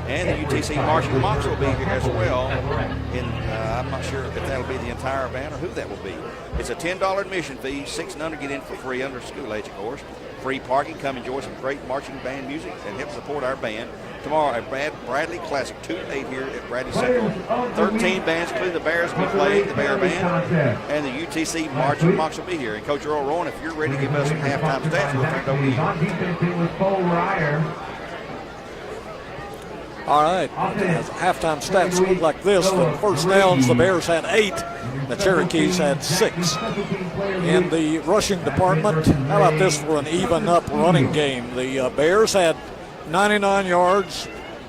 And the UTC Marching Mocs will be here as well. I'm not sure if that'll be the entire band or who that will be. It's a $10 admission fee, 6 and under get in for free, under school age, of course. Free parking. Come enjoy some great marching band music and help support our band. Tomorrow, a Bradley Classic 2 to 8 here at Bradley Central. 13 bands, including the Bears, will be playing, the Bear Band, and the UTC Marching Mocs will be here. And Coach Earl Rowan, if you're ready to give us some halftime stats, we'll turn it over to you. All right, as halftime stats look like this. The first downs, the Bears had 8. The Cherokees had 6. In the rushing department, how about this for an even-up running game? The Bears had 99 yards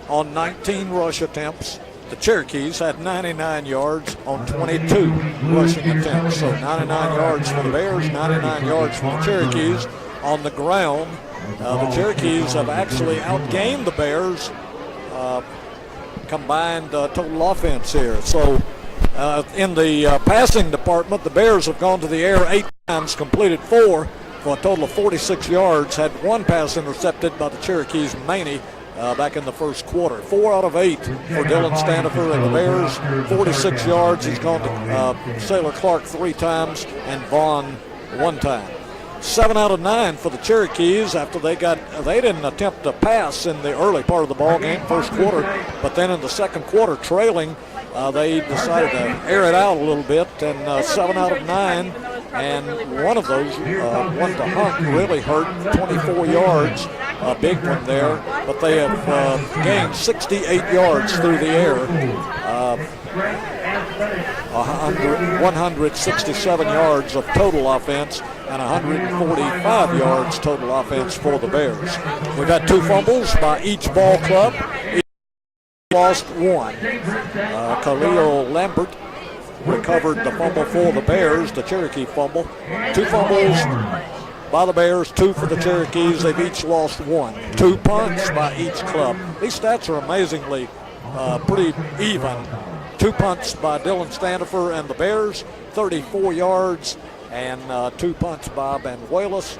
on 19 rush attempts. The Cherokees had 99 yards on 22 rushing attempts. So 99 yards for the Bears, 99 yards for the Cherokees. On the ground, the Cherokees have actually outgained the Bears combined total offense here. So in the passing department, the Bears have gone to the air 8 times, completed 4 for a total of 46 yards. Had 1 pass intercepted by the Cherokees Maney back in the first quarter. 4 out of 8 for Dylan Stanifer and the Bears. 46 yards. He's gone to Sailor Clark 3 times and Vaughn 1 time. 7 out of 9 for the Cherokees after they didn't attempt to pass in the early part of the ball game, first quarter, but then in the second quarter, trailing, they decided to air it out a little bit, and 7 out of 9, and one of those, one to Hunt, really hurt, 24 yards, a big one there, but they have gained 68 yards through the air. 167 yards of total offense and 145 yards total offense for the Bears. We've had 2 fumbles by each ball club. Each lost 1. Khalil Lambert recovered the fumble for the Bears, the Cherokee fumble. 2 fumbles by the Bears, 2 for the Cherokees. They've each lost 1. 2 punts by each club. These stats are amazingly pretty even. 2 punts by Dylan Stanifer and the Bears, 34 yards, and 2 punts by Banuelos.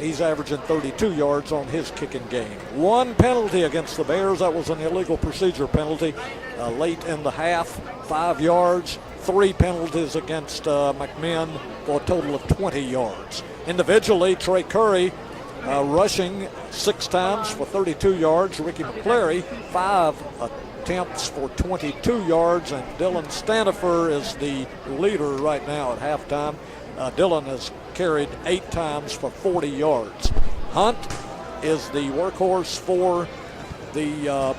He's averaging 32 yards on his kicking game. 1 penalty against the Bears. That was an illegal procedure penalty late in the half, 5 yards. 3 penalties against McMinn for a total of 20 yards. Individually, Trey Curry rushing 6 times for 32 yards. Ricky McClary, 5 attempts for 22 yards, and Dylan Stanifer is the leader right now at halftime. Dylan has carried 8 times for 40 yards. Hunt is the workhorse for the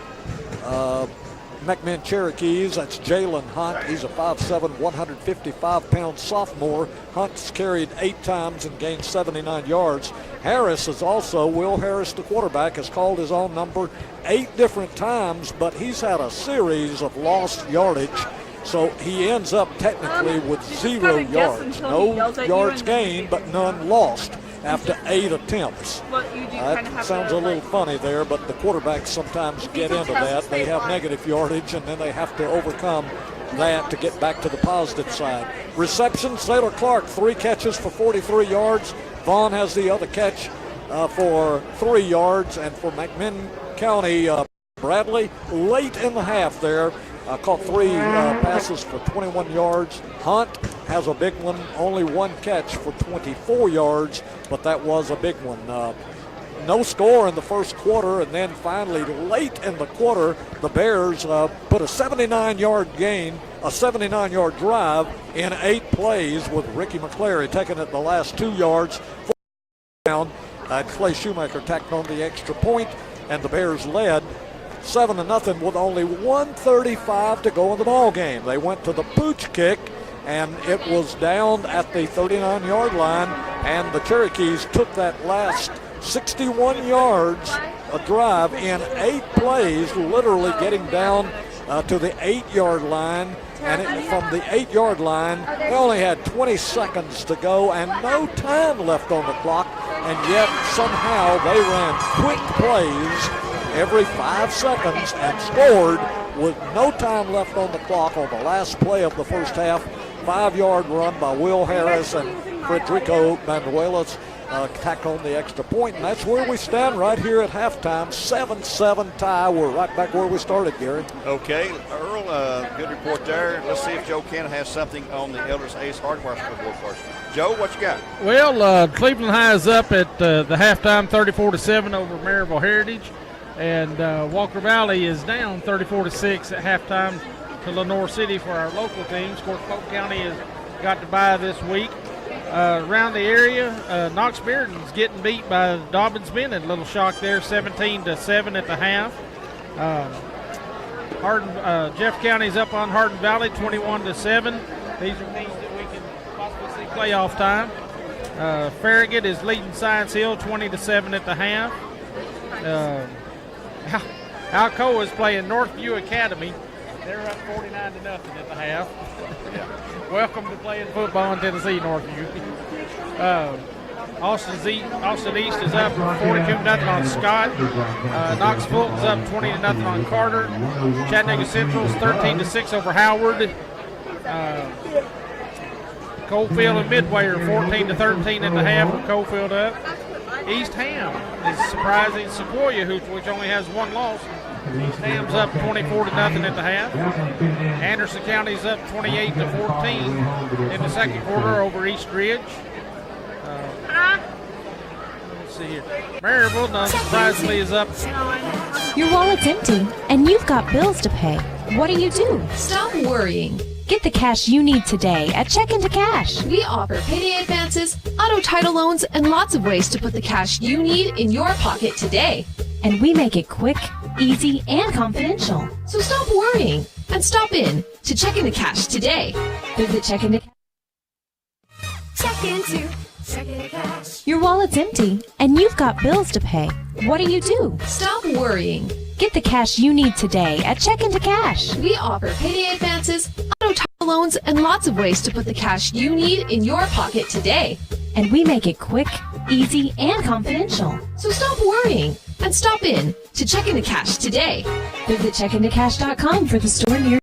McMinn Cherokees. That's Jalen Hunt. He's a 5'7", 155-pound sophomore. Hunt's carried 8 times and gained 79 yards. Harris is also, Will Harris, the quarterback, has called his own number 8 different times, but he's had a series of lost yardage. So he ends up technically with 0 yards. No yards gained, but none lost after 8 attempts. That sounds a little funny there, but the quarterbacks sometimes get into that. They have negative yardage, and then they have to overcome that to get back to the positive side. Reception, Sailor Clark, 3 catches for 43 yards. Vaughn has the other catch for 3 yards, and for McMinn County, Bradley, late in the half there, caught 3 passes for 21 yards. Hunt has a big one, only 1 catch for 24 yards, but that was a big one. No score in the first quarter, and then finally late in the quarter, the Bears put a 79-yard gain, a 79-yard drive in 8 plays with Ricky McClary taking it the last 2 yards. Down, Clay Shoemaker tacked on the extra point, and the Bears led 7-0 with only 1:35 to go in the ball game. They went to the pooch kick, and it was down at the 39-yard line, and the Cherokees took that last 61 yards a drive in 8 plays, literally getting down to the 8-yard line. And from the 8-yard line, they only had 20 seconds to go and no time left on the clock, and yet somehow they ran quick plays every 5 seconds and scored with no time left on the clock on the last play of the first half. 5-yard run by Will Harris, and Federico Manuelos tacked on the extra point, and that's where we stand right here at halftime. 7-7 tie. We're right back where we started, Gary. Okay, Earl, good report there. Let's see if Joe Cannon has something on the Elders Ace Hardware scoreboard first. Joe, what you got? Well, Cleveland High is up at the halftime 34-7 over Maryville Heritage, and Walker Valley is down 34-6 at halftime to Lenore City for our local teams. Of course, Polk County has got to bye this week. Around the area, Knox Bearden's getting beat by Dobbins Bennett. A little shock there, 17-7 at the half. Jeff County's up on Hardin Valley, 21-7. These are teams that we can possibly see playoff time. Farragut is leading Science Hill, 20-7 at the half. Alcoa is playing Northview Academy. They're up 49-0 at the half. Welcome to playing football in Tennessee, Northview. Austin East is up 42-0 on Scott. Knox Fulton's up 20-0 on Carter. Chattanooga Central's 13-6 over Howard. Coalfield and Midway are 14-13 at the half with Coalfield up. East Ham is surprising Sequoia, which only has one loss. East Ham's up 24-0 at the half. Anderson County's up 28-14 in the second quarter over East Ridge. Let's see here. Maryville, unsurprisingly, is up. Your wallet's empty, and you've got bills to pay. What do? Stop worrying. Get the cash you need today at Check Into Cash. We offer payday advances, auto title loans, and lots of ways to put the cash you need in your pocket today. And we make it quick, easy, and confidential. So stop worrying and stop in to Check Into Cash today. Visit Check Into Cash. Check Into Cash. Your wallet's empty, and you've got bills to pay. What do? Stop worrying. Get the cash you need today at Check Into Cash. We offer payday advances, auto title loans, and lots of ways to put the cash you need in your pocket today. And we make it quick, easy, and confidential. So stop worrying and stop in to Check Into Cash today. Visit checkintocash.com for the store near.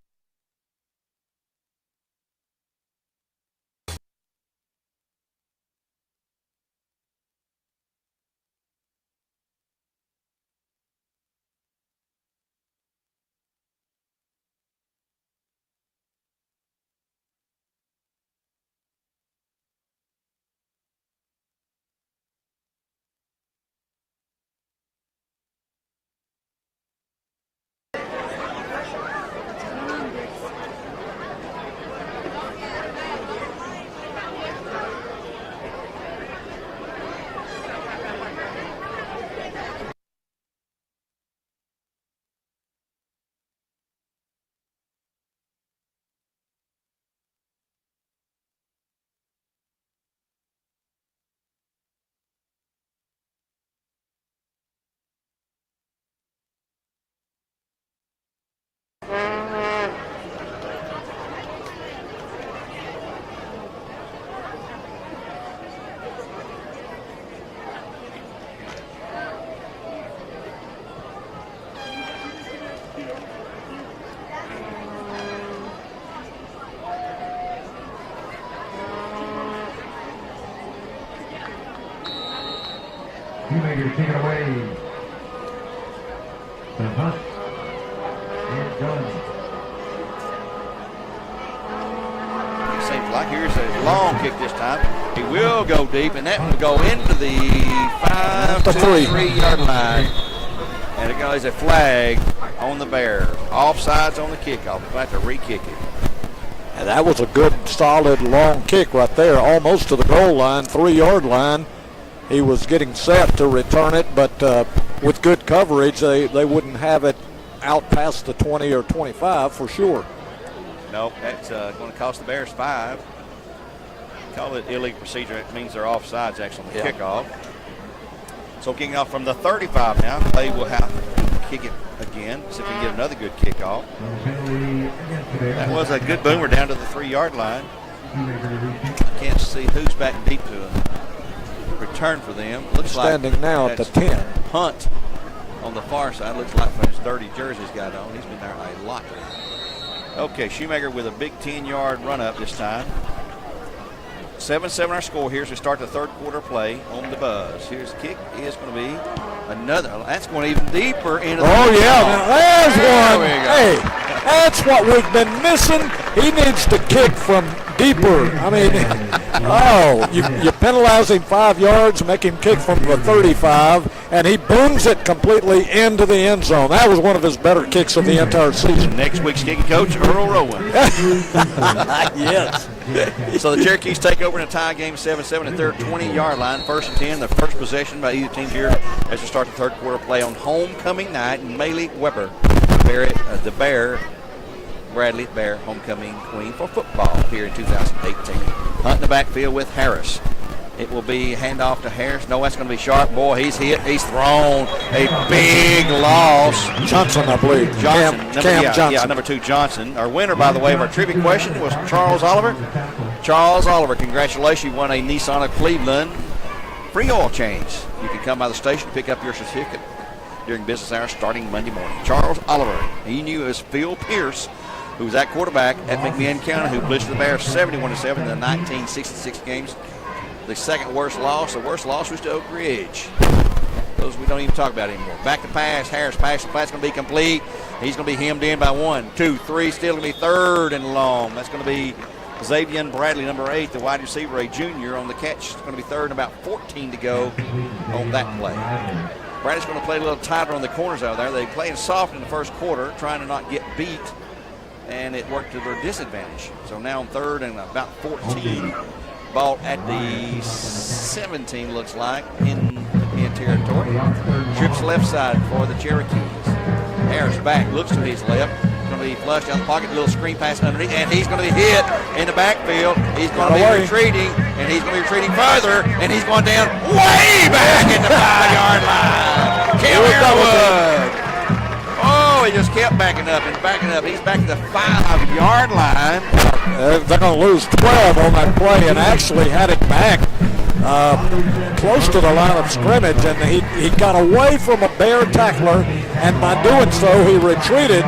Shoemaker take it away. The Hunt and Gunn. It seems like here's a long kick this time. He will go deep, and that will go into the 3-yard line. And it goes a flag on the Bears. Offsides on the kickoff. We'll have to re-kick it. And that was a good, solid, long kick right there, almost to the goal line, 3-yard line. He was getting set to return it, but with good coverage, they wouldn't have it out past the 20 or 25 for sure. Nope, that's going to cost the Bears 5. Call it illegal procedure. It means they're offsides actually on the kickoff. So kicking off from the 35 now, they will have to kick it again, see if we can get another good kickoff. That was a good boomer down to the 3-yard line. I can't see who's back deep to return for them. Looks standing like now at the 10. Hunt on the far side. Looks like from his dirty jersey he's got on. He's been there a lot. Okay, Shoemaker with a big 10-yard run up this time. 7-7 our score here as we start the third quarter play on the buzz. Here's the kick. Is going to be another. That's going even deeper into the now there's There one. we go. Hey, that's what we've been missing. He needs to kick from deeper. I mean, you penalize him 5 yards, make him kick from the 35, and he booms it completely into the end zone. That was one of his better kicks of the entire season. Next week's kicking coach, Earl Rowan. Yes. So the Cherokees take over in a tie game, 7-7 at their 20-yard line. 1st and 10, the first possession by either team here as we start the third quarter play on homecoming night. And Maylee Weber, the Bear, Bradley Bear, homecoming queen for football here in 2018. Hunt in the backfield with Harris. It will be handoff to Harris. No, that's going to be Sharp. Boy, he's hit. He's thrown. A big loss. Johnson, I believe. Johnson. Cam Johnson. Yeah, number 2, Johnson. Our winner, by the way, of our trivia question was Charles Oliver. Charles Oliver, congratulations. You won a Nissan of Cleveland free oil change. You can come by the station to pick up your certificate during business hours starting Monday morning. Charles Oliver. He knew it was Phil Pierce, who was at quarterback at McMinn County, who blitzed the Bears 71-7 in the 1966 games. The second worst loss. The worst loss was to Oak Ridge. Those we don't even talk about anymore. Back to pass. Harris pass. The pass going to be complete. He's going to be hemmed in by 1, 2, 3. Still going to be 3rd and long. That's going to be Xavier Bradley, number 8, the wide receiver, a junior on the catch. It's going to be 3rd and about 14 to go on that play. Bradley's going to play a little tighter on the corners out there. They played soft in the first quarter, trying to not get beat, and it worked to their disadvantage. So now on 3rd and about 14. Ball at the 17, looks like, in territory. Trips left side for the Cherokees. Harris back, looks to his left. Going to be flushed down the pocket, little screen pass underneath, and he's going to be hit in the backfield. He's going to be retreating, and he's going to be retreating further, and he's going down way back at the 5-yard line. Cam Arrowwood. Oh, he just kept backing up and backing up. He's back to the 5-yard line. They're going to lose 12 on that play, and actually had it back close to the line of scrimmage, and he got away from a Bear tackler, and by doing so he retreated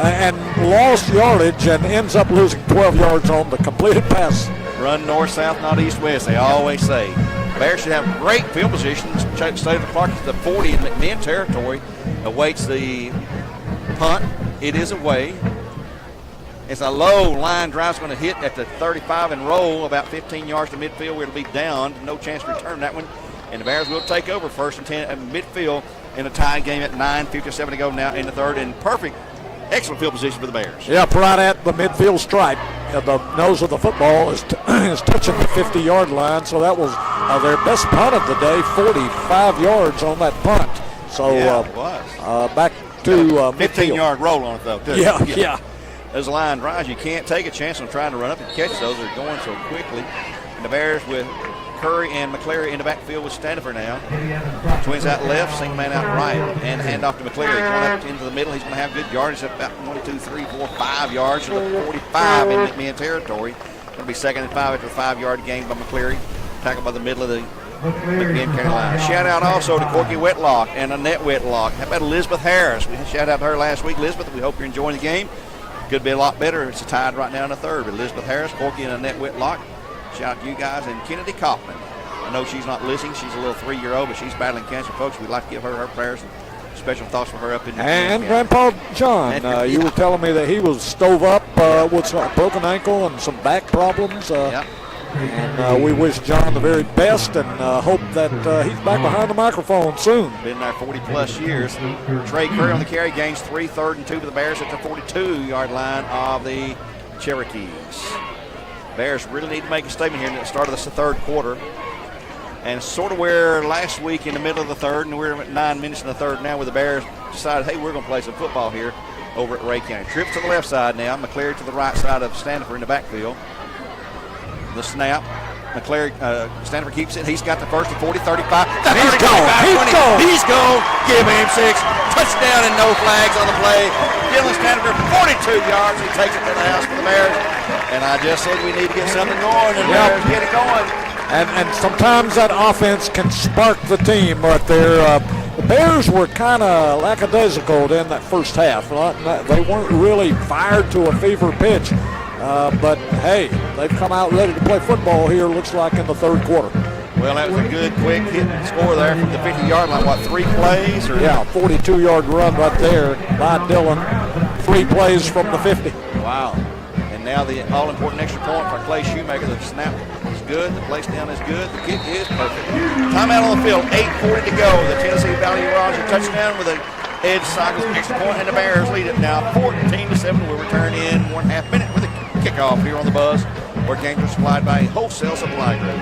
and lost yardage and ends up losing 12 yards on the completed pass. Run north, south, not east, west, they always say. Bears should have great field positions. State of the Clark to the 40 in McMinn territory. Awaits the punt. It is away. It's a low line drive. It's going to hit at the 35 and roll about 15 yards to midfield where it'll be down. No chance to return that one. And the Bears will take over 1st and 10 at midfield in a tie game at 9:57 to go now in the 3rd. And perfect, excellent field position for the Bears. Yeah, right at the midfield stripe. The nose of the football is touching the 50-yard line. So that was their best punt of the day, 45 yards on that punt. So yeah, it was. Back to 15-yard roll on it, though, too. Yeah. Those line drives, you can't take a chance on trying to run up and catch those. They're going so quickly. And the Bears with Curry and McCleary in the backfield with Standifer now. Twins out left, single man out right, and hand off to McCleary. Going up into the middle, he's going to have good yardage, about 1, 2, 3, 4, 5 yards to the 45 in McMinn territory. Going to be 2nd and 5 after a 5-yard gain by McCleary. Tackled by the middle of the McMinn Carolina. Shout out also to Corky Whitlock and Annette Whitlock. How about Elizabeth Harris? We shout out to her last week, Elizabeth. We hope you're enjoying the game. Could be a lot better. It's tied right now in the 3rd. Elizabeth Harris, Corky, and Annette Whitlock. Shout out to you guys. And Kennedy Kaufman. I know she's not listening. She's a little 3-year-old, but she's battling cancer, folks. We'd like to give her prayers and special thoughts for her up in the And Grandpa John, you were telling me that he was stove up with a broken ankle and some back problems. And we wish John the very best and hope that he's back behind the microphone soon. Been there 40-plus years. Trey Curry on the carry, gains 3, 3rd and 2 for the Bears at the 42-yard line of the Cherokees. Bears really need to make a statement here at the start of the 3rd quarter. And sort of where last week in the middle of the 3rd, and we're at 9 minutes in the 3rd now, where the Bears decided, hey, we're going to play some football here over at Ray County. Trips to the left side now. McCleary to the right side of Standifer in the backfield. The snap. McCleary, Standifer keeps it. He's got the first to 40, 35. He's gone. He's gone. Give him 6. Touchdown and no flags on the play. Dylan Standifer, 42 yards. He takes it to the house for the Bears. And I just said we need to get something going, and Bears get it going. And sometimes that offense can spark the team right there. The Bears were kind of lackadaisical in that first half. They weren't really fired to a fever pitch. But, hey, they've come out ready to play football here, looks like, in the third quarter. Well, that was a good, quick hit and score there from the 50-yard line. What, 3 plays? Yeah, 42-yard run right there by Dillon. 3 plays from the 50. Wow. And now the all-important extra point for Clay Shoemaker. The snap is good. The place down is good. The kick is perfect. Timeout on the field. 8:40 to go. The Tennessee Valley Roger touchdown with an edge cycle extra point, and the Bears lead it now 14-7. We'll return in 1.5 minutes with a kickoff here on the Buzz, where games are supplied by Wholesale Supply Group.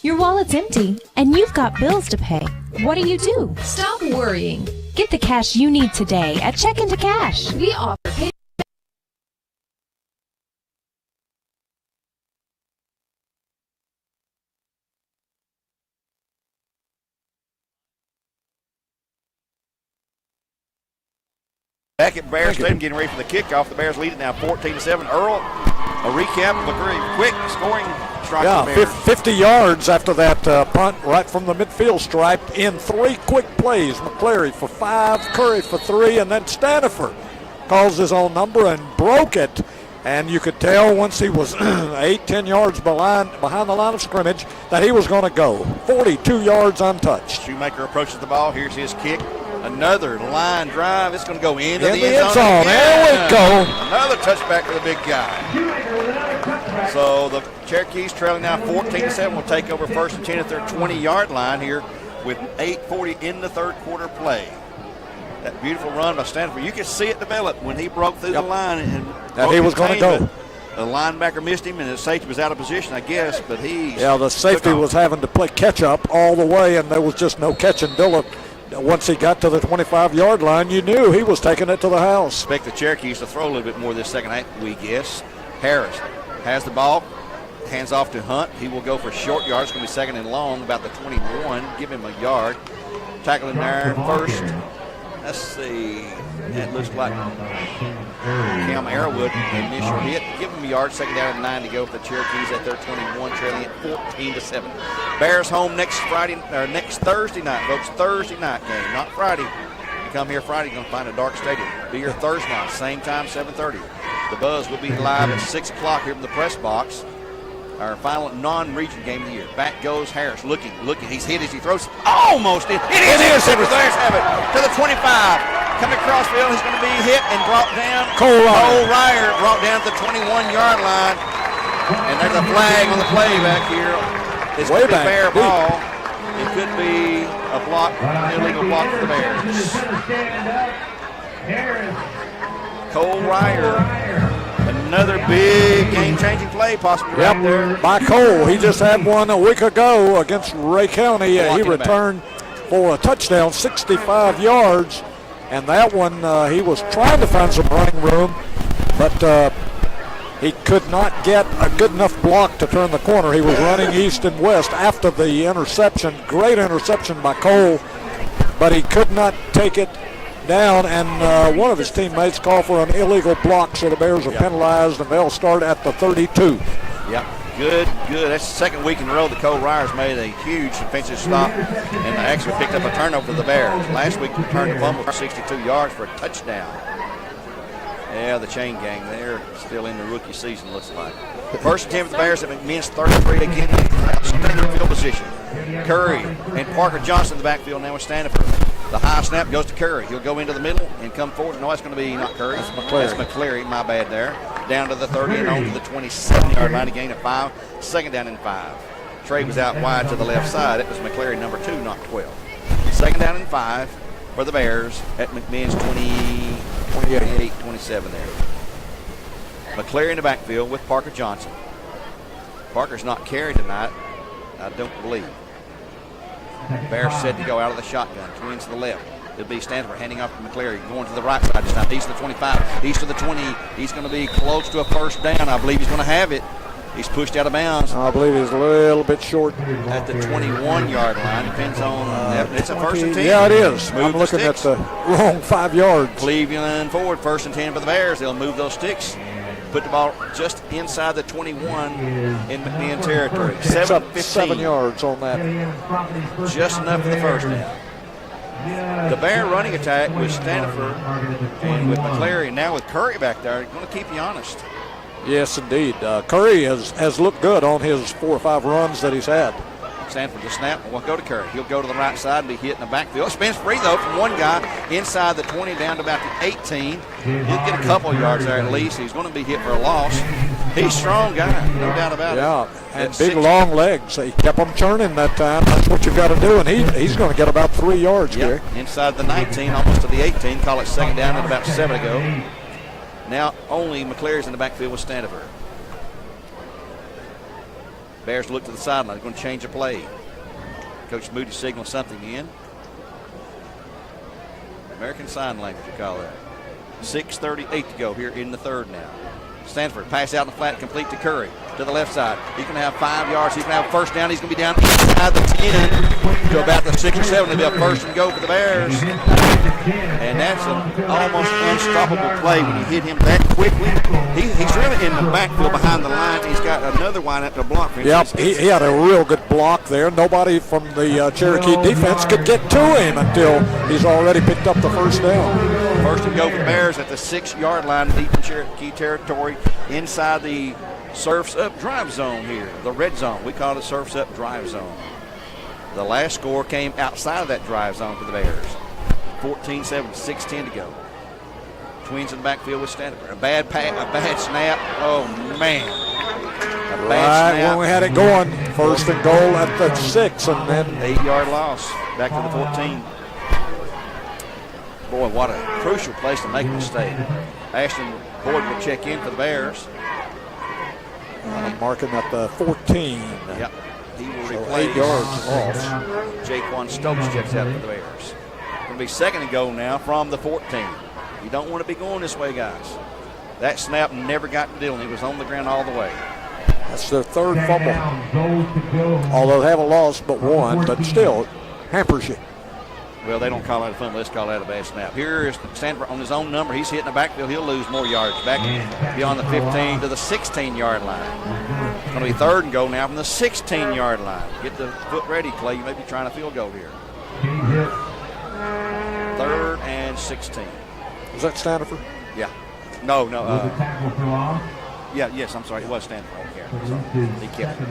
Your wallet's empty, and you've got bills to pay. What do? Stop worrying. Get the cash you need today at Check Into Cash. We offer pay. Back at Bears Stadium, getting ready for the kickoff. The Bears lead it now 14-7. Earl, a recap of a very quick scoring strike. Yeah, 50 yards after that punt right from the midfield stripe in 3 quick plays. McCleary for 5, Curry for 3, and then Stanifer calls his own number and broke it. And you could tell once he was 8-10 yards behind the line of scrimmage that he was going to go. 42 yards untouched. Shoemaker approaches the ball. Here's his kick. Another line drive. It's going to go into the end zone. There we go. Another touchback for the big guy. So the Cherokees trailing now 14-7 will take over first and 10 at their 20-yard line here with 8:40 in the third quarter play. That beautiful run by Stanford. You could see it develop when he broke through the line and he was going to go. The linebacker missed him, and the safety was out of position, I guess, but the safety was having to play catch-up all the way, and there was just no catching Dillon. Once he got to the 25-yard line, you knew he was taking it to the house. Expect the Cherokees to throw a little bit more this second half, we guess. Harris has the ball, hands off to Hunt. He will go for short yards. It's going to be second and long, about the 21. Give him a yard. Tackling there first. Let's see. That looks like Cam Arrowwood, initial hit. Give him a yard. Second down and 9 to go for the Cherokees at their 21, trailing at 14-7. Bears home next Thursday night, folks. Thursday night game, not Friday. You come here Friday, you're going to find a dark stadium. Be here Thursday night, same time, 7:30. The Buzz will be live at 6 o'clock here from the press box. Our final non-region game of the year. Back goes Harris, looking. He's hit as he throws. Almost in. It is intercepted. The Bears have it to the 25. Coming across field, he's going to be hit and brought down. Cole Ryer brought down at the 21-yard line. And there's a flag on the play back here. It's going to be fair ball. It could be a block, illegal block for the Bears. Cole Ryer. Another big game-changing play possibly right there. By Cole. He just had one a week ago against Ray County. He returned for a touchdown, 65 yards. And that one, he was trying to find some running room, but he could not get a good enough block to turn the corner. He was running east and west after the interception. Great interception by Cole, but he could not take it down, and one of his teammates called for an illegal block, so the Bears are penalized, and they'll start at the 32. Yep, good. That's the second week in a row that Cole Ryer's made a huge defensive stop and actually picked up a turnover for the Bears. Last week, he returned the fumble for 62 yards for a touchdown. Yeah, the chain gang, they're still in the rookie season, looks like. First and 10 for the Bears at McMinn's 33 again. Outstanding field position. Curry and Parker Johnson in the backfield now with Stanford. The high snap goes to Curry. He'll go into the middle and come forward. No, it's going to be not Curry. It's McCleary. My bad there. Down to the 30 and on to the 27-yard line. A gain of 5. Second down and 5. Trey was out wide to the left side. It was McCleary, number 2, not 12. Second down and 5 for the Bears at McMinn's 28-27 there. McCleary in the backfield with Parker Johnson. Parker's not carried tonight, I don't believe. Bears set to go out of the shotgun. Twins to the left. It'll be Stanford handing off to McCleary. Going to the right side this time. East of the 25. East of the 20. He's going to be close to a first down. I believe he's going to have it. He's pushed out of bounds. I believe he's a little bit short. At the 21-yard line. Depends on. It's a first and 10. Yeah, it is. I'm looking at the wrong 5 yards. Cleveland forward. First and 10 for the Bears. They'll move those sticks. put the ball just inside the 21 in McMinn territory. Picks up 7-15. 7 yards on that. Just enough for the first down. The Bear running attack with Stanford and with McClary, and now with Curry back there, going to keep you honest. Yes, indeed. Curry has looked good on his 4 or 5 runs that he's had. Stanford the snap will go to Curry. He'll go to the right side and be hit in the backfield. Spins free, though, from one guy inside the 20 down to about the 18. He'll get a couple yards there at least. He's going to be hit for a loss. He's a strong guy, no doubt about it. Yeah, and big long legs. He kept them churning that time. That's what you've got to do, and he's going to get about 3 yards here. Inside the 19, almost to the 18. Call it second down at about 7 to go. Now only McClary's in the backfield with Stanford. Bears look to the sideline. They're going to change the play. Coach Moody signals something in. American Sign Language, you call that. 6:38 to go here in the third now. Stanford pass out in the flat, complete to Curry to the left side. He's going to have 5 yards. He's going to have first down. He's going to be down inside the 10 to about the 6 or 7. It'll be a first and go for the Bears. And that's an almost unstoppable play when you hit him that quickly. He's really in the backfield behind the line. He's got another line up to block for him. Yep, he had a real good block there. Nobody from the Cherokee defense could get to him until he's already picked up the first down. First and go for the Bears at the 6-yard line, deep in Cherokee territory, inside the Surfs Up drive zone here, the red zone. We call it Surfs Up drive zone. The last score came outside of that drive zone for the Bears. 14-7, 6:10 to go. Twins in the backfield with Stanford. A bad snap. Oh, man. A bad snap. When we had it going, first and goal at the 6, and then 8-yard loss back to the 14. Boy, what a crucial place to make a mistake. Ashton Boyd will check in for the Bears. Marking at the 14. Yep. He will So replace 8 yards loss. Jaquan Stokes checks out for the Bears. Going to be second and goal now from the 14. You don't want to be going this way, guys. That snap never got to Dillon. He was on the ground all the way. That's their third fumble. Although they haven't lost but one, but still, it hampers you. Well, they don't call that a fumble. Let's call that a bad snap. Here is Stanford on his own number. He's hitting the backfield. He'll lose more yards back beyond the 15 to the 16-yard line. It's going to be third and goal now from the 16-yard line. Get the foot ready, Clay. You may be trying a field goal here. Third and 16. Was that Stanford? Yeah. No. Yes, I'm sorry. It was Stanford. I don't care. Sorry. He kept it.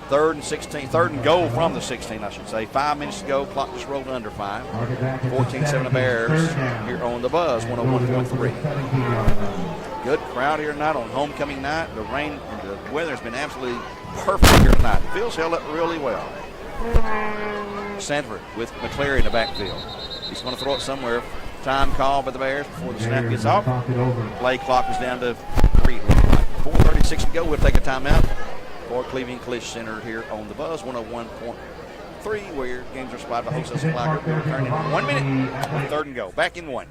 Third and 16. Third and goal from the 16, I should say. 5 minutes to go. Clock just rolled under 5. 14-7 the Bears here on the Buzz, 101.3. Good crowd here tonight on homecoming night. The rain, the weather has been absolutely perfect here tonight. Field's held up really well. Stanford with McClary in the backfield. He's going to throw it somewhere. Time call by the Bears before the snap gets off. Play clock is down to 3. 4:36 to go. We'll take a timeout for Cleveland Collision Center here on the Buzz, 101.3, where your games are supplied by Wholesale Supply Group. We'll return in 1 minute. Third and go. Back in 1.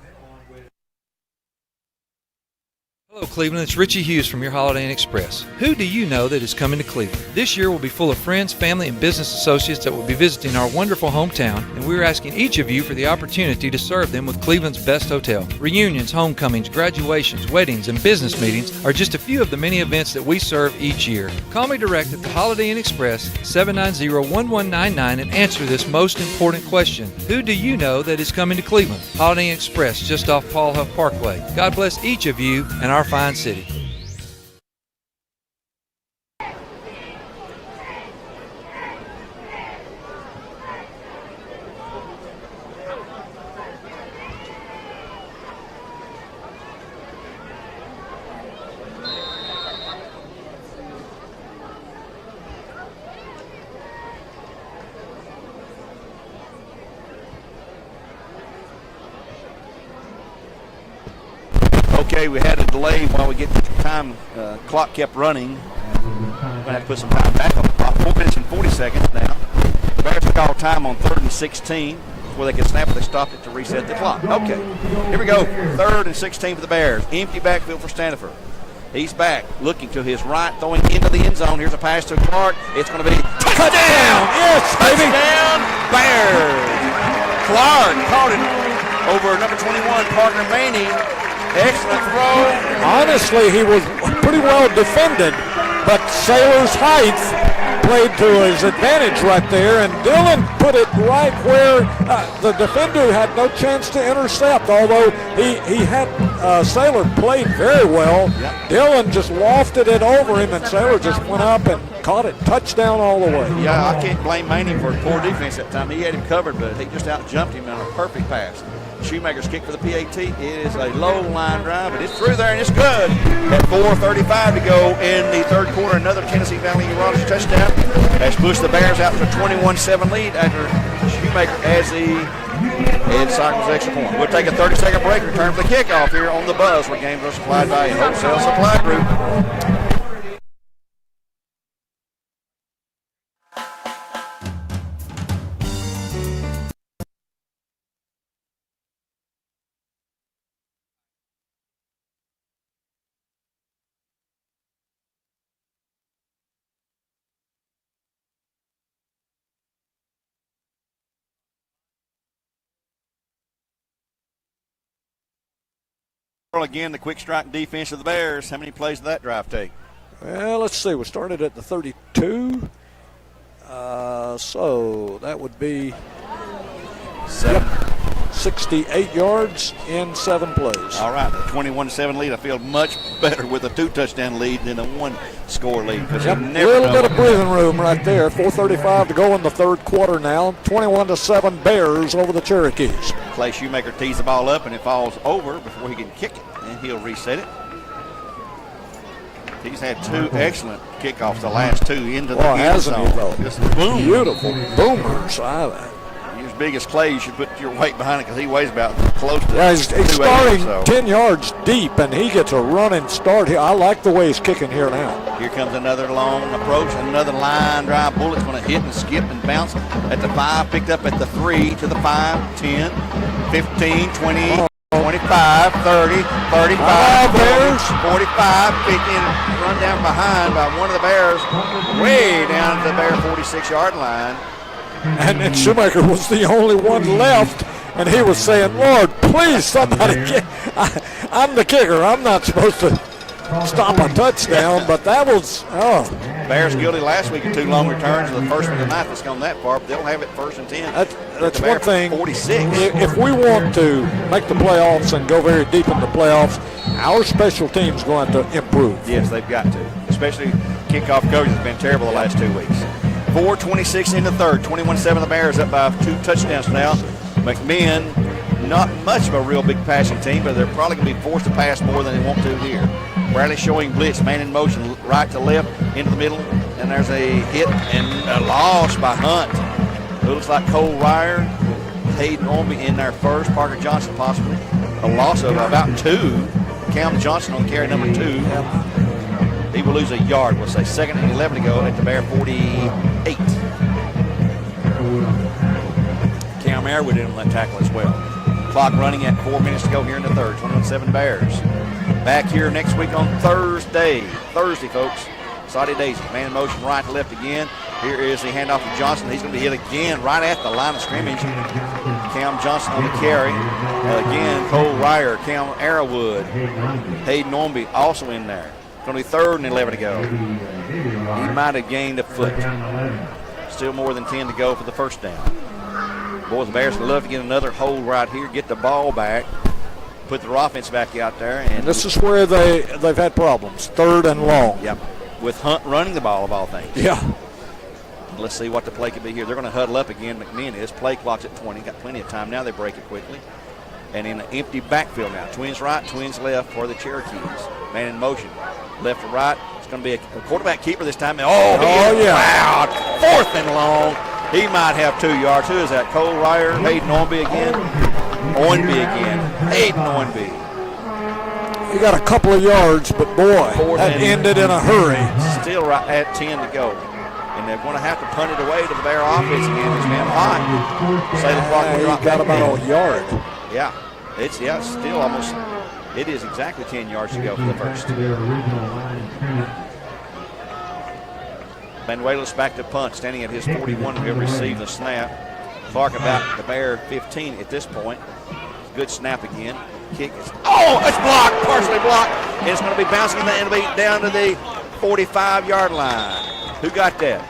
Hello, Cleveland. It's Richie Hughes from your Holiday Inn Express. Who do you know that is coming to Cleveland? This year will be full of friends, family, and business associates that will be visiting our wonderful hometown, and we're asking each of you for the opportunity to serve them with Cleveland's best hotel. Reunions, homecomings, graduations, weddings, and business meetings are just a few of the many events that we serve each year. Call me direct at the Holiday Inn Express, 790-1199, and answer this most important question. Who do you know that is coming to Cleveland? Holiday Inn Express, just off Paul Huff Parkway. God bless each of you and our fine city. Okay, we had a delay while we get the time. Clock kept running. We're going to have to put some time back on the clock. 4 minutes and 40 seconds now. The Bears took all time on 3rd and 16 before they could snap it. They stopped it to reset the clock. Okay, here we go. 3rd and 16 for the Bears. Empty backfield for Stanford. He's back, looking to his right, throwing into the end zone. Here's a pass to Clark. It's going to be touchdown! Yes, baby! Touchdown, Bears! Clark caught it over number 21, Parker Maney. Excellent throw. Honestly, he was pretty well defended, but Saylor's height played to his advantage right there, and Dillon put it right where the defender had no chance to intercept, although he had Saylor played very well. Yep. Dillon just lofted it over him, and Saylor just went up and caught it. Touchdown all the way. Yeah, I can't blame Manning for poor defense that time. He had him covered, but he just out-jumped him on a perfect pass. Shoemaker's kick for the PAT. It is a low line drive, but it's through there and it's good. At 4:35 to go in the third quarter, another Tennessee Valley Rogers touchdown. That's pushed the Bears out to a 21-7 lead after Shoemaker as the head cycles extra point. We'll take a 30-second break, return for the kickoff here on the Buzz, where games are supplied by Wholesale Supply Group. Again, the quick strike defense of the Bears. How many plays did that drive take? Well, let's see. We started at the 32. So that would be 68 yards in 7 plays. All right, the 21-7 lead. I feel much better with a 2-touchdown lead than a 1-score lead. Yep, a little bit of breathing room right there. 4:35 to go in the third quarter now. 21-7 Bears over the Cherokees. Clay Shoemaker tees the ball up and it falls over before he can kick it, and he'll reset it. He's had 2 excellent kickoffs, the last 2 into the end zone. Just boom. Beautiful boomers. You're as big as Clay, you should put your weight behind it because he weighs about close to he's 280, starting so. 10 yards deep, and he gets a running start here. I like the way he's kicking here now. Here comes another long approach, another line drive. Bullet's going to hit and skip and bounce at the 5, picked up at the 3, to the 5, 10, 15, 20, 25, 30, 35, 40, 45, picking, run down behind by one of the Bears, way down to the Bear 46-yard line. And then Shoemaker was the only one left, and he was saying, Lord, please, somebody get. I'm the kicker. I'm not supposed to stop a touchdown, but that was, Bears guilty last week of 2 long returns. The first one tonight that's gone that far, but they'll have it 1st and 10. That's one thing. 46. If we want to make the playoffs and go very deep in the playoffs, our special team's going to improve. Yes, they've got to. Especially kickoff coverage has been terrible the last 2 weeks. 4:26 in the third. 21-7 the Bears up by 2 touchdowns now. McMinn, not much of a real big passing team, but they're probably going to be forced to pass more than they want to here. Bradley showing blitz, man in motion, right to left, into the middle, and there's a hit and a loss by Hunt. It looks like Cole Ryer, Hayden Ormby in there first, Parker Johnson possibly. A loss of about 2. Cam Johnson on carry number 2. He will lose a yard, we'll say. 2nd and 11 to go at the Bear 48. Cam Airwood in on that tackle as well. Clock running at 4 minutes to go here in the third. 21-7 Bears. Back here next week on Thursday, folks. Saudi Daisy, man in motion, right to left again. Here is the handoff to Johnson. He's going to be hit again right at the line of scrimmage. Cam Johnson on the carry. Again, Cole Ryer, Cam Arrowwood, Hayden Ormby also in there. It's going to be 3rd and 11 to go. He might have gained a foot. Still more than 10 to go for the first down. Boys, the Bears would love to get another hold right here, get the ball back, put their offense back out there. And this is where they've had problems, 3rd and long. Yep, with Hunt running the ball of all things. Yeah. Let's see what the play could be here. They're going to huddle up again. McMinn is. Play clock's at 20. Got plenty of time now. They break it quickly. And in an empty backfield now. Twins right, twins left for the Cherokees. Man in motion. Left to right. It's going to be a quarterback keeper this time. Yeah. Wow. 4th and long. He might have 2 yards. Who is that? Cole Ryer, Hayden Ormby again. Hayden Ormby. He got a couple of yards, but boy, that ended in a hurry. Still right at 10 to go. And they're going to have to punt it away to the Bear offense again. It's been hot. Say the clock will drop. Got about a yard. Yeah. It's still almost. It is exactly 10 yards to go for the first. Manuelos back to punt, standing at his 41. He'll receive the snap. Clark about the Bear 15 at this point. Good snap again. Kick is, it's blocked, partially blocked. And it's going to be bouncing it'll be down to the 45-yard line. Who got that?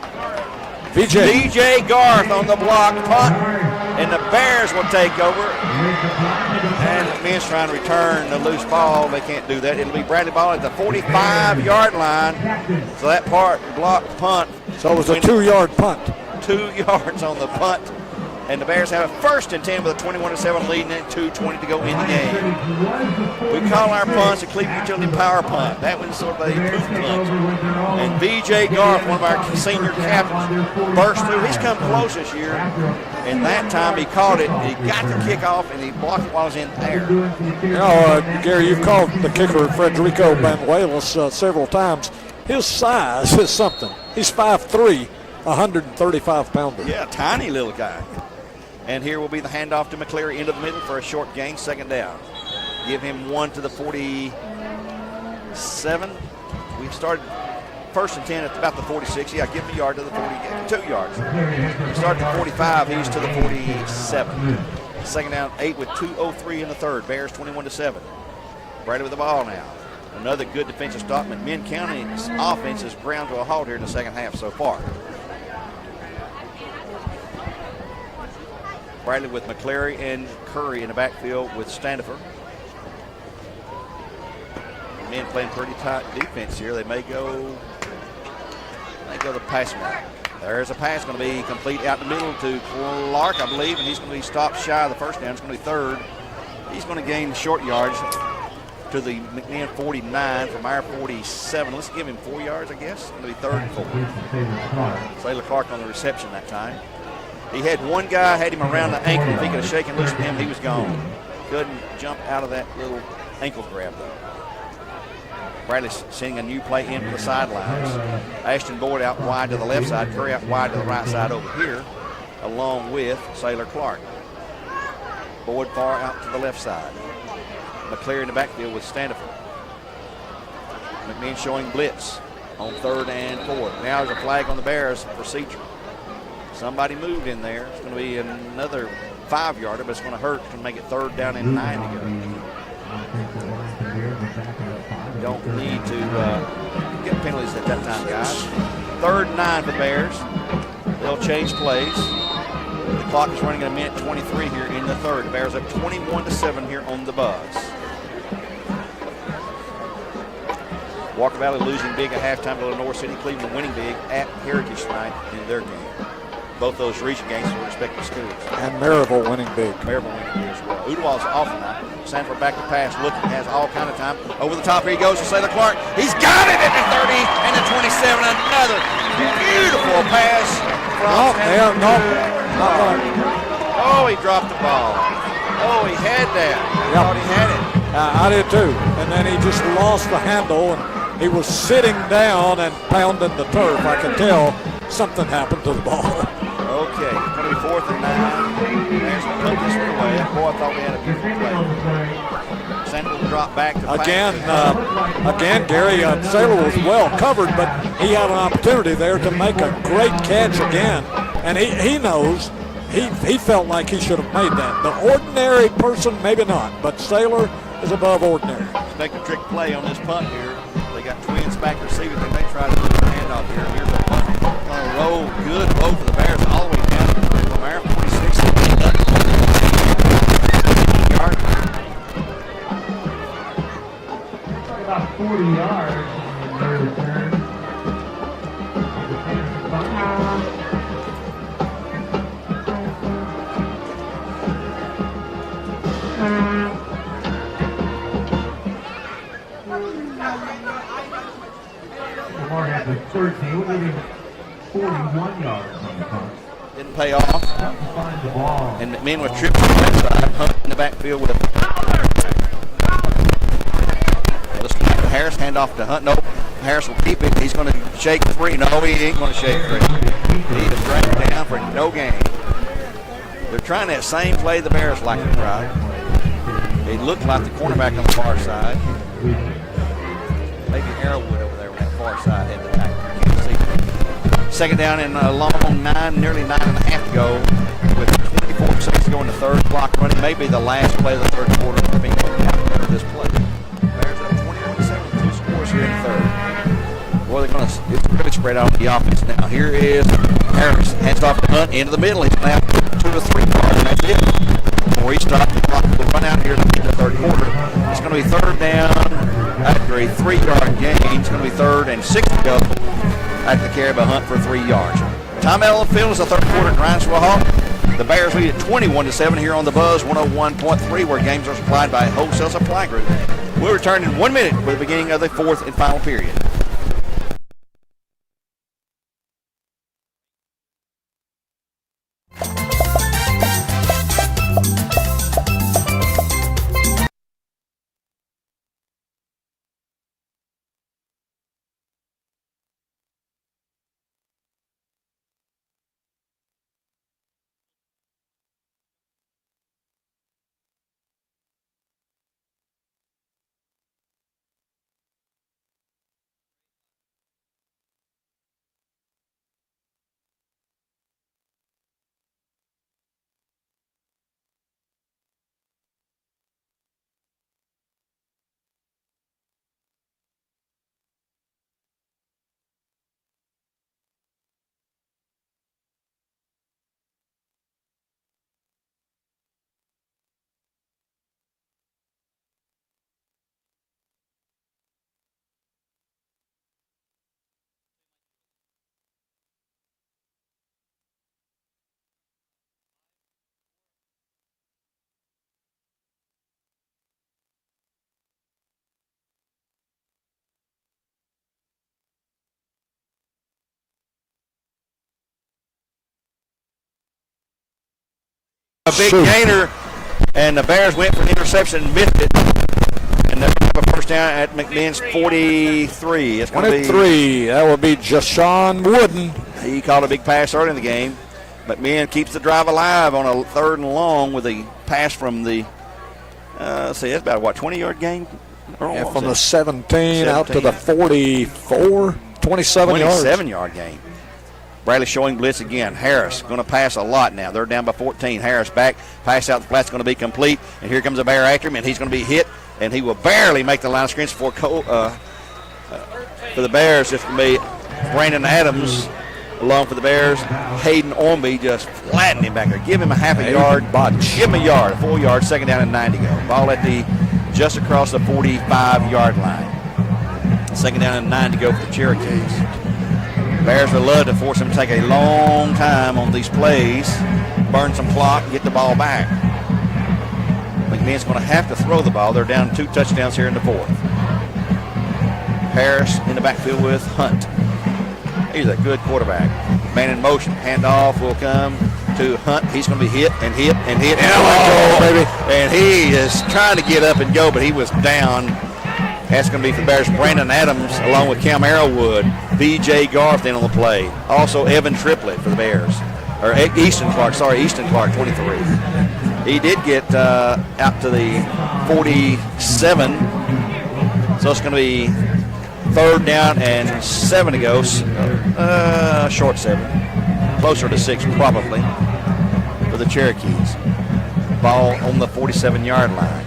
VJ Garth on the block punt, and the Bears will take over. And McMinn's trying to return the loose ball. They can't do that. It'll be Bradley Ball at the 45-yard line. So that part blocked punt. So it was a 2-yard punt. 2 yards on the punt. And the Bears have a 1st and 10 with a 21-7 lead and 2:20 to go in the game. We call our punts a Cleveland Utility Power Punt. That one's sort of a proof punt. And VJ Garth, one of our senior captains, burst through. He's come close this year. And that time he caught it. He got the kickoff and he blocked it while it was in the air. You know, Gary, you've called the kicker Federico Banuelos several times. His size is something. He's 5'3", 135-pounder. Yeah, tiny little guy. And here will be the handoff to McCleary into the middle for a short gain, 2nd down. Give him 1 to the 47. We started 1st and 10 at about the 46. Yeah, give him a yard to the 2 yards. We start at the 45. He's to the 47. 2nd down, 8 with 2:03 in the 3rd. Bears 21-7. Brady with the ball now. Another good defensive stop. McMinn County's offense is ground to a halt here in the 2nd half so far. Bradley with McCleary and Curry in the backfield with Standifer. Men playing pretty tight defense here. They may go the passing route. There's a pass going to be complete out the middle to Clark, I believe, and he's going to be stopped shy of the 1st down. It's going to be 3rd. He's going to gain short yards to the McMinn 49 from our 47. Let's give him 4 yards, I guess. It's going to be 3rd and 4. Sailor Clark on the reception that time. He had one guy, had him around the ankle. If he could have shaken loose from him, he was gone. Couldn't jump out of that little ankle grab, though. Bradley's sending a new play in from the sidelines. Ashton Boyd out wide to the left side, Curry out wide to the right side over here, along with Sailor Clark. Boyd far out to the left side. McCleary in the backfield with Standifer. McMinn showing blitz on 3rd and 4. Now there's a flag on the Bears procedure. Somebody moved in there. It's going to be another 5-yarder, but it's going to hurt. It's going to make it 3rd down and 9 to go. Don't need to get penalties at that time, guys. 3rd and 9 for the Bears. They'll change plays. The clock is running at 1:23 here in the 3rd. The Bears up 21-7 here on the Buzz. Walker Valley losing big at halftime to Lenore City. Cleveland winning big at Heritage tonight in their game. Both those region games for respective schools. And Maryville winning big. Maryville winning big as well. Udawal's off tonight. Sanford back to pass, looking, has all kind of time. Over the top, here he goes to Sailor Clark. He's got it at the 30 and the 27. Another beautiful pass from Oh, he dropped the ball. Oh, he had that. I thought he had it. I did too. And then he just lost the handle, and he was sitting down and pounding the turf. I could tell something happened to the ball. Okay, it's going to be 4th and 9. There's going to put this one away. Boy, I thought we had a beautiful play. Sanders will drop back to again, Gary, Sailor was well covered, but he had an opportunity there to make a great catch again. And he knows, he felt like he should have made that. The ordinary person, maybe not, but Sailor is above ordinary. Expect a trick play on this punt here. They got twins back receiving. They may try to do the handoff here. Here's a punt. Roll, good roll for the Bears all the way down from our 46. About 40 yards in their return. Lamar had the 13, leaving 41 yards on the punt. Didn't pay off. Find the ball. And McMinn was tripping on that side. Hunt in the backfield with Harris, hand off to Hunt. Nope. Harris will keep it. He's going to shake free. No, he ain't going to shake free. He is dragged down for no gain. They're trying that same play the Bears like to try. It looked like the cornerback on the far side. Maybe Arrowwood over there on that far side had the tackle. You can't see. 2nd down and a long 9, nearly 9.5 to go with 24 seconds to go in the 3rd. Clock running. Maybe the last play of the 3rd quarter for Bingham. of this play. Bears up 21-7 with 2 scores here in the third. Boy, it's really spread out the offense now. Here is Harris. Hands off to Hunt into the middle. He's going to have 2 or 3 yards, and that's it. Before he stops, the clock will run out here in the third quarter. It's going to be third down after a 3-yard gain. It's going to be 3rd and 6 to go after the carry by Hunt for 3 yards. Timeout on the field as the third quarter grinds to a halt. The Bears lead at 21-7 here on the Buzz 101.3, where games are supplied by Wholesale Supply Group. We'll return in 1 minute for the beginning of the fourth and final period. A big gainer, and the Bears went for an interception and missed it. And they're going to have a first down at McMinn's 43. It's 23. That would be Jashawn Wooden. He caught a big pass early in the game. McMinn keeps the drive alive on a 3rd and long with a pass from the, that's about what, 20-yard gain? Yeah, from the 17 out to the 44, 27 yards. 27-yard gain. Bradley showing blitz again. Harris going to pass a lot now. They're down by 14. Harris back. Pass out the flat's going to be complete. And here comes a Bear after him, and he's going to be hit. And he will barely make the line of scrimmage for the Bears. It's going to be Brandon Adams along for the Bears. Hayden Ormby just flattened him back there. Give him a half a yard. Give him a yard. 4 yards. 2nd down and 9 to go. Ball at just across the 45-yard line. 2nd down and 9 to go for the Cherokees. Bears would love to force him to take a long time on these plays, burn some clock, and get the ball back. McMinn's going to have to throw the ball. They're down 2 touchdowns here in the 4th. Harris in the backfield with Hunt. He's a good quarterback. Man in motion. Handoff will come to Hunt. He's going to be hit and hit and hit. And he is trying to get up and go, but he was down. That's going to be for the Bears. Brandon Adams along with Cam Arrowwood. B.J. Garth in on the play. Also Evan Triplett for the Bears. Or Easton Clark, 23. He did get out to the 47. So it's going to be 3rd down and 7 to go. Short 7. Closer to 6 probably for the Cherokees. Ball on the 47-yard line.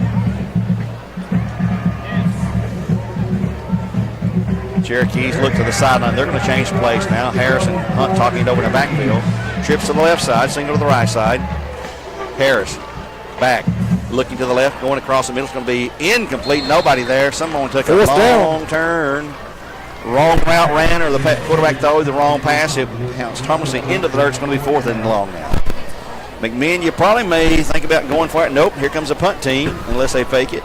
Cherokees look to the sideline. They're going to change plays now. Harris and Hunt talking it over in the backfield. Trips to the left side, single to the right side. Harris back, looking to the left, going across the middle. It's going to be incomplete. Nobody there. Someone took a long turn. Wrong route ran, or the quarterback threw the wrong pass. It counts Thomason into the dirt. It's going to be 4th and long now. McMinn, you probably may think about going for it. Nope, here comes a punt team, unless they fake it.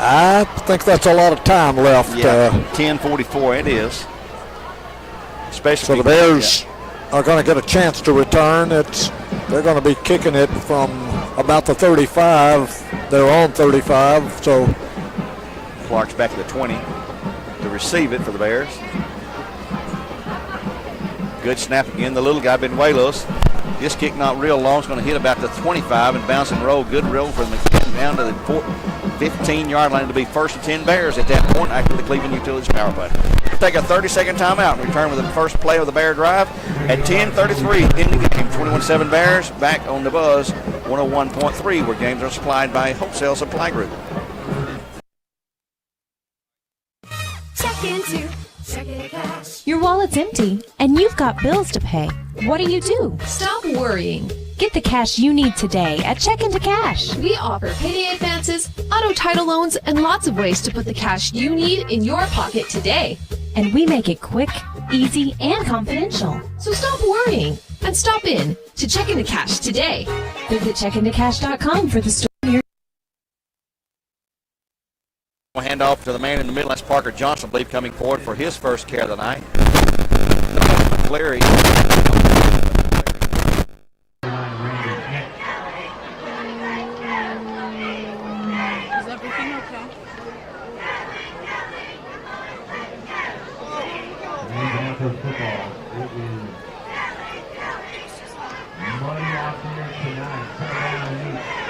I think that's a lot of time left. Yeah, 10:44 it is. Especially so the Bears are going to get a chance to return. They're going to be kicking it from about the 35. They're on 35, so Clark's back at the 20 to receive it for the Bears. Good snap again. The little guy, Benuelos. This kick not real long. It's going to hit about the 25 and bounce and roll. Good roll for McMinn down to the 15-yard line to be 1st and 10 Bears at that point after the Cleveland Utilities power play. We'll take a 30-second timeout and return with the first play of the Bear drive at 10:33 in the game. 21-7 Bears back on the Buzz 101.3, where games are supplied by Wholesale Supply Group. Your wallet's empty, and you've got bills to pay. What do? Stop worrying. Get the cash you need today at Check Into Cash. We offer payday advances, auto title loans, and lots of ways to put the cash you need in your pocket today. And we make it quick, easy, and confidential. So stop worrying and stop in to Check Into Cash today. Visit checkintocash.com for the store. We'll hand off to the man in the middle. That's Parker Johnson, I believe, coming forward for his first carry of the night. Clary. Is everything okay? For football, it is money out there tonight. Turn around and eat.